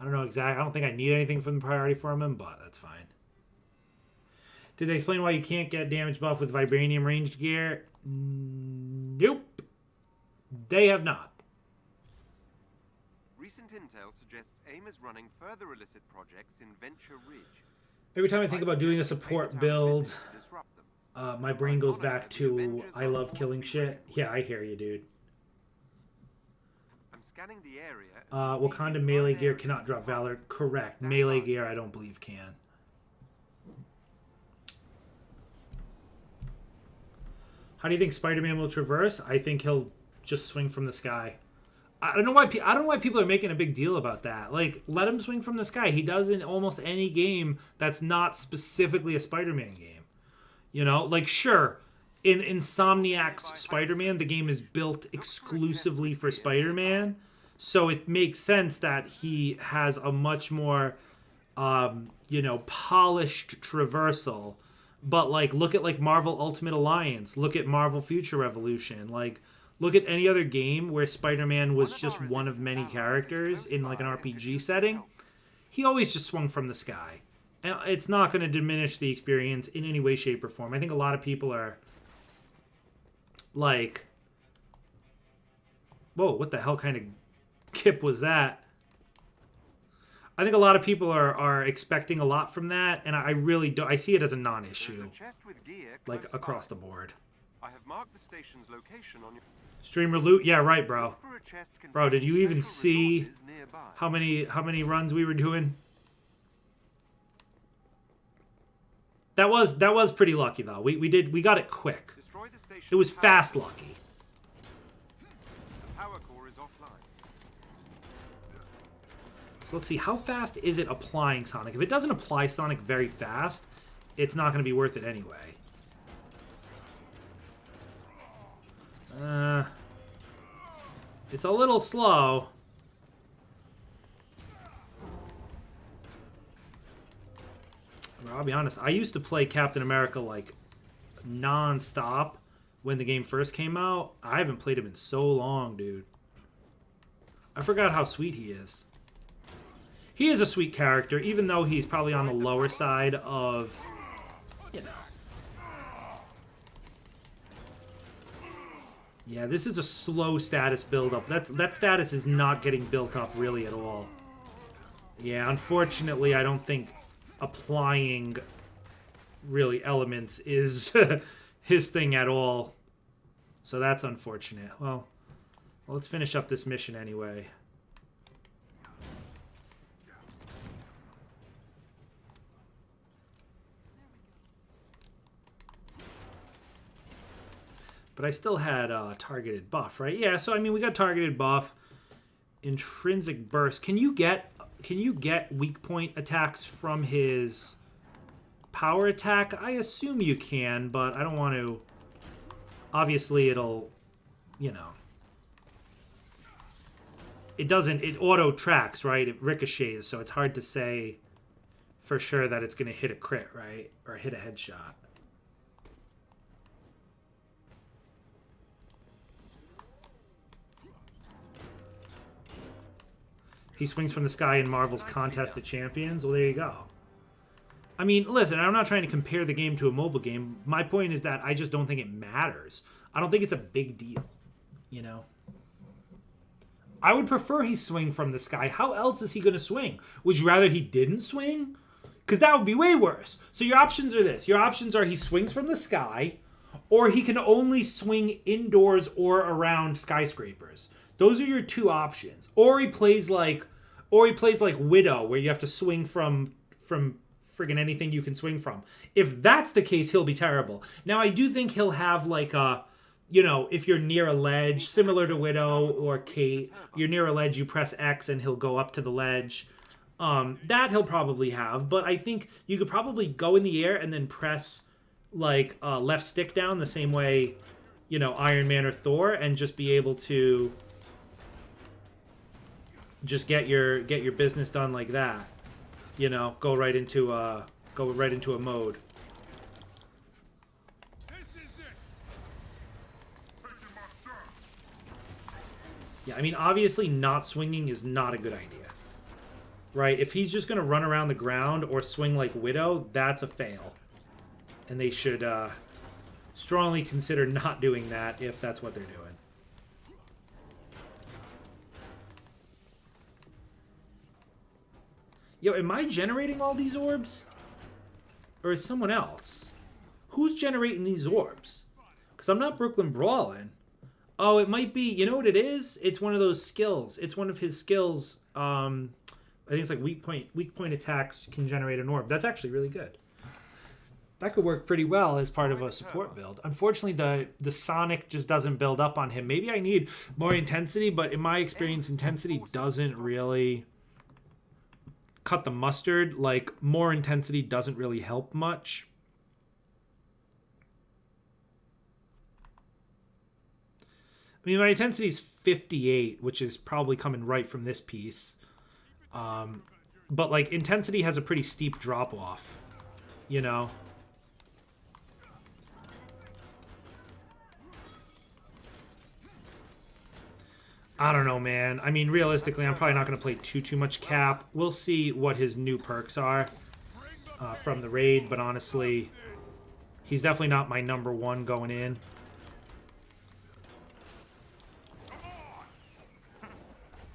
I don't know exactly. I don't think I need anything from the priority from him, but that's fine. Did they explain why you can't get damage buff with vibranium ranged gear? Nope. They have not. Recent intel suggests AIM is running further illicit projects in Venture Ridge. Every time I think about doing a support build... my brain goes back to I love killing shit. Yeah, I hear you, dude. I'm scanning the area. Wakanda melee gear cannot drop Valor. Correct. Melee gear, I don't believe can. How do you think Spider-Man will traverse? I think he'll just swing from the sky. I don't know why people are making a big deal about that. Like, let him swing from the sky. He does in almost any game that's not specifically a Spider-Man game. You know, like, sure, in Insomniac's Spider-Man, the game is built exclusively for Spider-Man, so it makes sense that he has a much more, you know, polished traversal. But, like, look at, like, Marvel Ultimate Alliance. Look at Marvel Future Revolution. Like, look at any other game where Spider-Man was just one of many characters in like an RPG setting, he always just swung from the sky. And it's not going to diminish the experience in any way, shape, or form. I think a lot of people are like, whoa, what the hell kind of kip was that? I think a lot of people are expecting a lot from that, and I really don't. I see it as a non-issue, like across the board. I have marked the station's location on your Streamer loot, yeah, right, bro. for a chest Bro, did you even special see resources nearby. how many runs we were doing? That was pretty lucky though. We got it quick. Destroy the station's It was power fast core. lucky. The power core is offline. So let's see, how fast is it applying Sonic? If it doesn't apply Sonic very fast, it's not going to be worth it anyway. It's a little slow. Well, I'll be honest, I used to play Captain America like non-stop when the game first came out. I haven't played him in so long, dude. I forgot how sweet he is. He is a sweet character, even though he's probably on the lower side of, you know. Yeah, this is a slow status build-up. That status is not getting built up really at all. Yeah, unfortunately, I don't think applying really elements is his thing at all. So that's unfortunate. Well, let's finish up this mission anyway. But I still had targeted buff, right? Yeah, so I mean we got targeted buff, intrinsic burst. Can you get weak point attacks from his power attack? I assume you can, but I don't want to. Obviously it'll, you know. It auto tracks, right? It ricochets, so it's hard to say for sure that it's going to hit a crit, right? Or hit a headshot. He swings from the sky in Marvel's Contest of Champions. Well, there you go. I mean, listen, I'm not trying to compare the game to a mobile game. My point is that I just don't think it matters. I don't think it's a big deal, you know? I would prefer he swing from the sky. How else is he going to swing? Would you rather he didn't swing? Because that would be way worse. So your options are this. Your options are he swings from the sky, or he can only swing indoors or around skyscrapers. Those are your two options. Or he plays like Widow, where you have to swing from friggin' anything you can swing from. If that's the case, he'll be terrible. Now, I do think he'll have like a, you know, if you're near a ledge, similar to Widow or Kate, you're near a ledge, you press X and he'll go up to the ledge. That he'll probably have, but I think you could probably go in the air and then press like left stick down the same way, you know, Iron Man or Thor, and just be able to just get your business done like that. You know, go right into a mode. Yeah, I mean, obviously not swinging is not a good idea. Right? If he's just going to run around the ground or swing like Widow, that's a fail. And they should strongly consider not doing that if that's what they're doing. Yo, am I generating all these orbs? Or is someone else? Who's generating these orbs? Because I'm not Brooklyn Brawling. Oh, it might be, you know what it is? It's one of those skills. It's one of his skills. I think it's like weak point attacks can generate an orb. That's actually really good. That could work pretty well as part of a support build. Unfortunately, the Sonic just doesn't build up on him. Maybe I need more intensity, but in my experience, intensity doesn't really cut the mustard. Like, more intensity doesn't really help much. I mean, my intensity is 58, which is probably coming right from this piece. But, like, intensity has a pretty steep drop-off, you know? I don't know, man. I mean, realistically, I'm probably not going to play too much Cap. We'll see what his new perks are from the raid, but honestly, he's definitely not my #1 going in.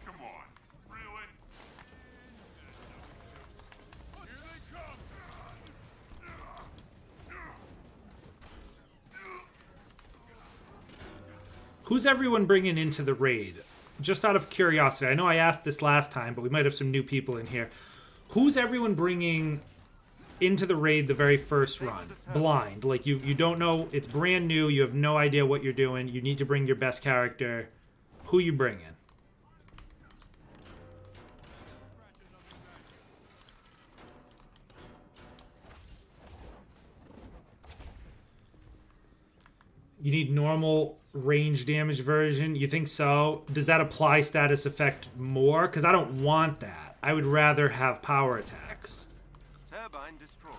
Come on. Really? Here they come. Who's everyone bringing into the raid? Just out of curiosity. I know I asked this last time, but we might have some new people in here. Who's everyone bringing into the raid the very first run? Blind. Like, you don't know. It's brand new. You have no idea what you're doing. You need to bring your best character. Who you bringing? You need normal range damage version. You think so? Does that apply status effect more? Because I don't want that. I would rather have power attacks. Turbine destroyed.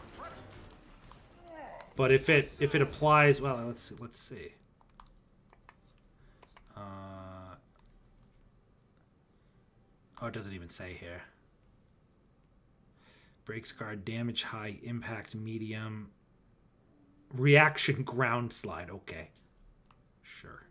But if it applies, well, let's see. Oh, it doesn't even say here. Breaks guard, damage high, impact medium, reaction ground slide. Okay, sure.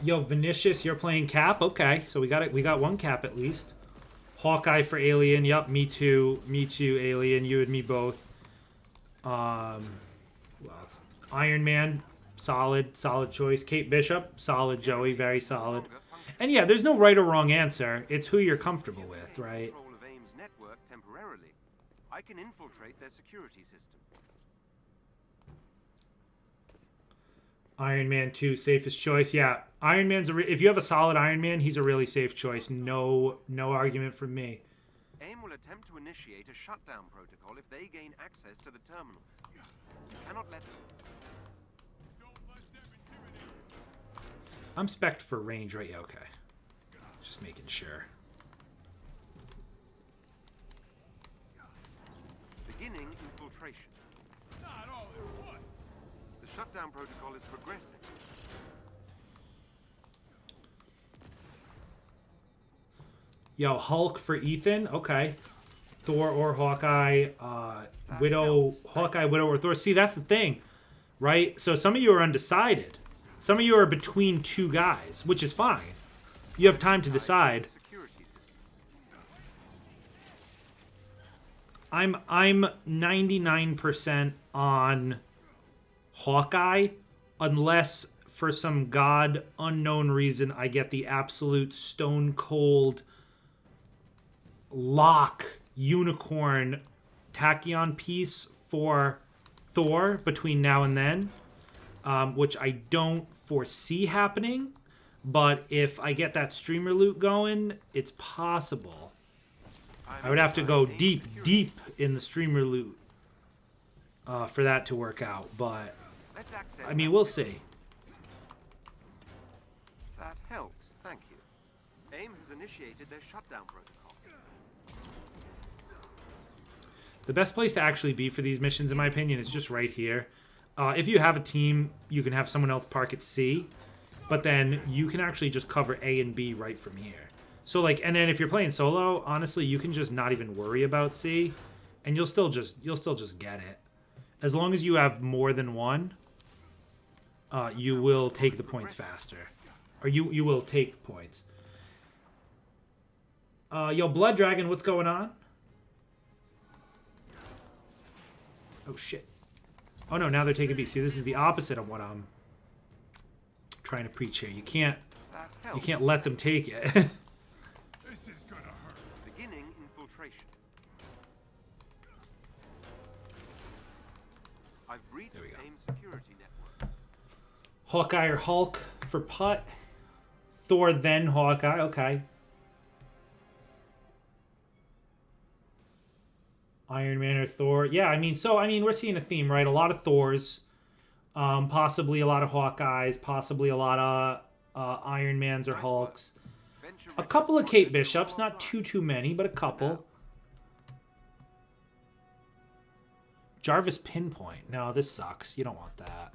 Yo, Vinicius, you're playing Cap. Okay, so we got it. We got one Cap at least. Hawkeye for Alien. Yep, me too. Me too, Alien. You and me both. Well, it's Iron Man, solid choice. Kate Bishop, solid. Joey, very solid. And yeah, there's no right or wrong answer. It's who you're comfortable with, right? Control of AIM's network temporarily. I can infiltrate their security system. Iron Man 2, safest choice. Yeah, Iron Man's if you have a solid Iron Man, he's a really safe choice. No argument from me. AIM will attempt to initiate a shutdown protocol if they gain access to the terminal. You cannot let them. I'm spec'd for range, right? Yeah, okay. Just making sure. Beginning infiltration. Not all at once. The shutdown protocol is progressing. Yo, Hulk for Ethan. Okay. Thor or Hawkeye. Widow, Hawkeye, Widow, or Thor. See, that's the thing, right? So some of you are undecided. Some of you are between two guys, which is fine. You have time to decide. Security system. I'm 99% on Hawkeye, unless for some god unknown reason I get the absolute stone cold lock unicorn Tachyon piece for Thor between now and then, which I don't foresee happening. But if I get that streamer loot going, it's possible. I would have to go deep in the streamer loot for that to work out. But, I mean, we'll see. That helps, thank you. AIM has initiated their shutdown protocol. The best place to actually be for these missions, in my opinion, is just right here. If you have a team, you can have someone else park at C. But then you can actually just cover A and B right from here. So, like, and then if you're playing solo, honestly, you can just not even worry about C. And you'll still just get it. As long as you have more than one, you will take the points faster. Or you will take points. Yo, Blood Dragon, what's going on? Oh, shit. Oh, no, now they're taking B. See, this is the opposite of what I'm trying to preach here. You can't let them take it. This is gonna hurt. Beginning infiltration. I've breached AIM security network. Hawkeye or Hulk for putt. Thor, then Hawkeye. Okay. Iron Man or Thor. Yeah, I mean, we're seeing a theme, right? A lot of Thors. Possibly a lot of Hawkeyes. Possibly a lot of Iron Mans or Hulks. A couple of Kate Bishops, not too many, but a couple. Jarvis Pinpoint. No, this sucks. You don't want that.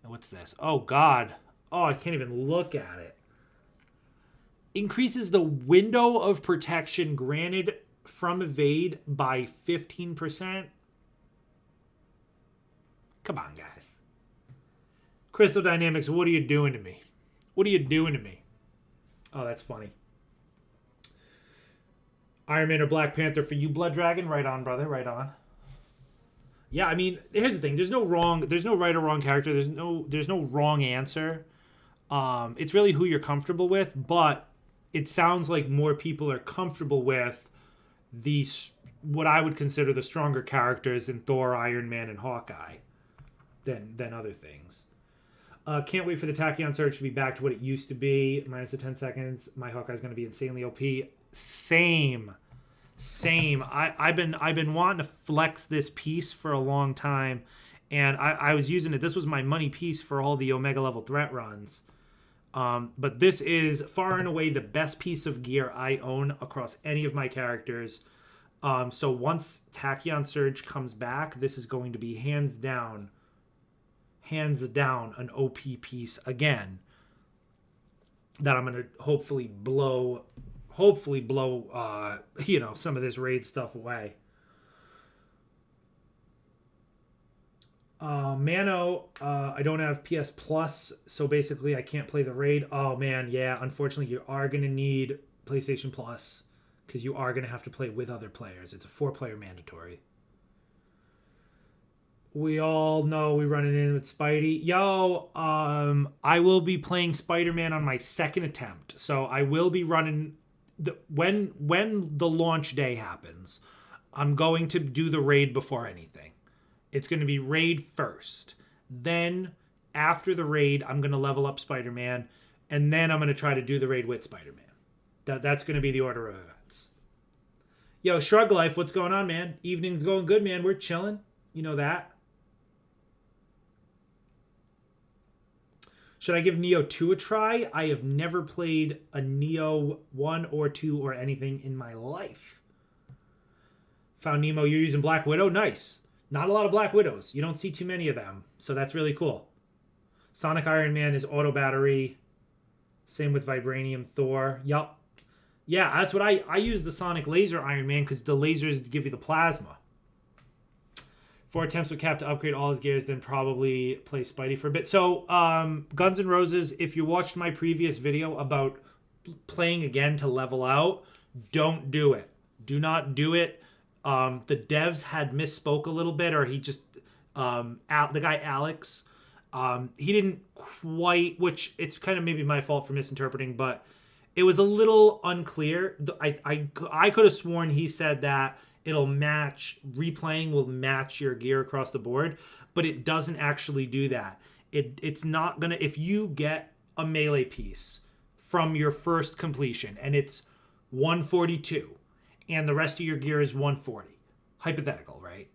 And what's this? Oh, God. Oh, I can't even look at it. Increases the window of protection granted from evade by 15%. Come on, guys. Crystal Dynamics, what are you doing to me? What are you doing to me? Oh, that's funny. Iron Man or Black Panther for you, Blood Dragon? Right on, brother. Right on. Yeah, I mean, here's the thing. There's no right or wrong character. There's no wrong answer. It's really who you're comfortable with, but it sounds like more people are comfortable with what I would consider the stronger characters in Thor, Iron Man, and Hawkeye than other things. Can't wait for the Tachyon Surge to be back to what it used to be. Minus the 10 seconds. My Hawkeye's going to be insanely OP. Same. I've been wanting to flex this piece for a long time, and I was using it. This was my money piece for all the Omega level threat runs. But this is far and away the best piece of gear I own across any of my characters. So once Tachyon Surge comes back, this is going to be hands down an OP piece again that I'm going to hopefully blow some of this raid stuff away. Mano, I don't have PS Plus, so basically I can't play the raid. Oh man, yeah, unfortunately you are going to need PlayStation Plus because you are going to have to play with other players. It's a 4-player mandatory. We all know we running in with Spidey. Yo, I will be playing Spider-Man on my second attempt. So I will be running when the launch day happens. I'm going to do the raid before anything. It's going to be raid first. Then after the raid, I'm going to level up Spider-Man, and then I'm going to try to do the raid with Spider-Man. That's going to be the order of events. Yo, Shrug Life, what's going on, man? Evening's going good, man. We're chilling. You know that. Should I give Neo 2 a try? I have never played a Neo 1 or 2 or anything in my life. Found Nemo, you're using Black Widow? Nice. Not a lot of Black Widows. You don't see too many of them, so that's really cool. Sonic Iron Man is auto battery. Same with Vibranium Thor. Yup. Yeah, that's what I use the Sonic Laser Iron Man because the lasers give you the plasma. 4 attempts with Cap to upgrade all his gears, then probably play Spidey for a bit. So, Guns N' Roses, if you watched my previous video about playing again to level out, don't do it. Do not do it. The devs had misspoke a little bit, or he just, the guy Alex, he didn't quite, which it's kind of maybe my fault for misinterpreting, but it was a little unclear. I could have sworn he said that replaying will match your gear across the board, but it doesn't actually do that. It's not gonna, if you get a melee piece from your first completion and it's 142 and the rest of your gear is 140, hypothetical, right?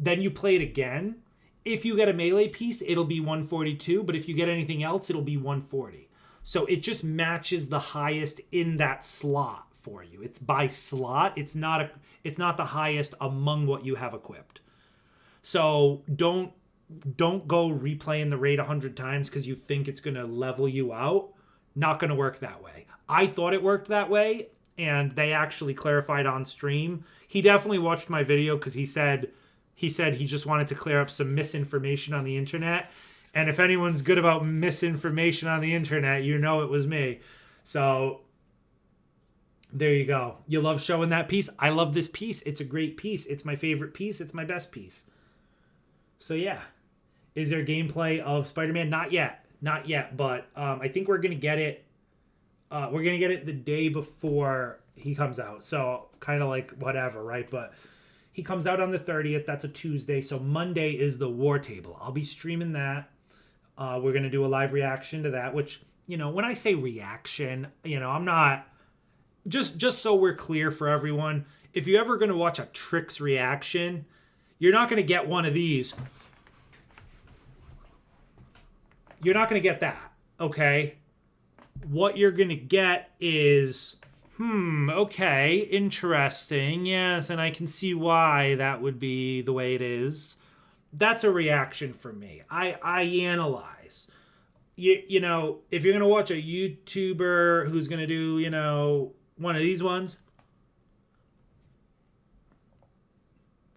Then you play it again. If you get a melee piece, it'll be 142, but if you get anything else, it'll be 140. So it just matches the highest in that slot for you. It's by slot. It's not the highest among what you have equipped. So don't go replaying the raid 100 times because you think it's going to level you out. Not going to work that way. I thought it worked that way, and they actually clarified on stream. He definitely watched my video because he said he just wanted to clear up some misinformation on the internet. And if anyone's good about misinformation on the internet, you know it was me. So there you go. You love showing that piece. I love this piece. It's a great piece. It's my favorite piece. It's my best piece. So yeah. Is there gameplay of Spider-Man? Not yet. But I think we're going to get it. We're going to get it the day before he comes out. So kind of like whatever, right? But he comes out on the 30th. That's a Tuesday. So Monday is the War Table. I'll be streaming that. We're going to do a live reaction to that, which, when I say reaction, I'm not... Just so we're clear for everyone, if you're ever going to watch a Tricks reaction, you're not going to get one of these. You're not going to get that, okay? what you're going to get is, okay, interesting. Yes, and I can see why that would be the way it is. That's a reaction for me. I analyze. You know, if you're going to watch a YouTuber who's going to do, you know, one of these ones,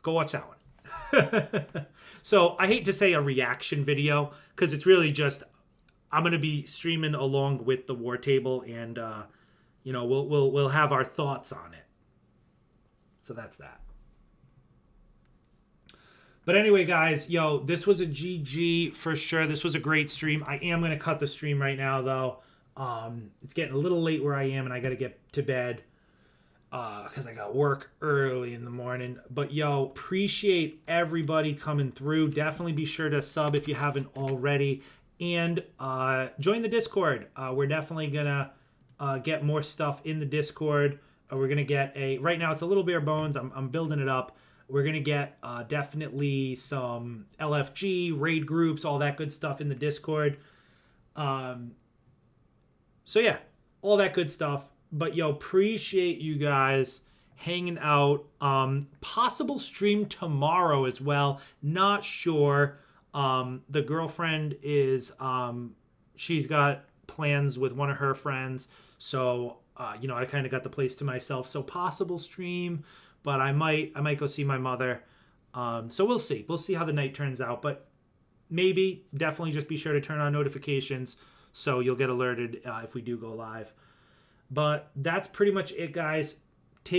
go watch that one. So I hate to say a reaction video because it's really just I'm going to be streaming along with the war table, and you know, we'll have our thoughts on it. So that's that. But anyway, guys, yo, this was a GG for sure. This was a great stream. I am going to cut the stream right now, though. It's getting a little late where I am, and I got to get to bed because I got work early in the morning. But, yo, appreciate everybody coming through. Definitely be sure to sub if you haven't already. And join the Discord. We're definitely going to get more stuff in the Discord. We're going to get right now it's a little bare bones. I'm building it up. We're going to get definitely some LFG, raid groups, all that good stuff in the Discord. So yeah, all that good stuff. But yo, appreciate you guys hanging out. Possible stream tomorrow as well. Not sure. The girlfriend is, she's got plans with one of her friends. So, you know, I kind of got the place to myself. So possible stream. But I might go see my mother. So we'll see. We'll see how the night turns out. But maybe, definitely just be sure to turn on notifications so you'll get alerted if we do go live. But that's pretty much it, guys.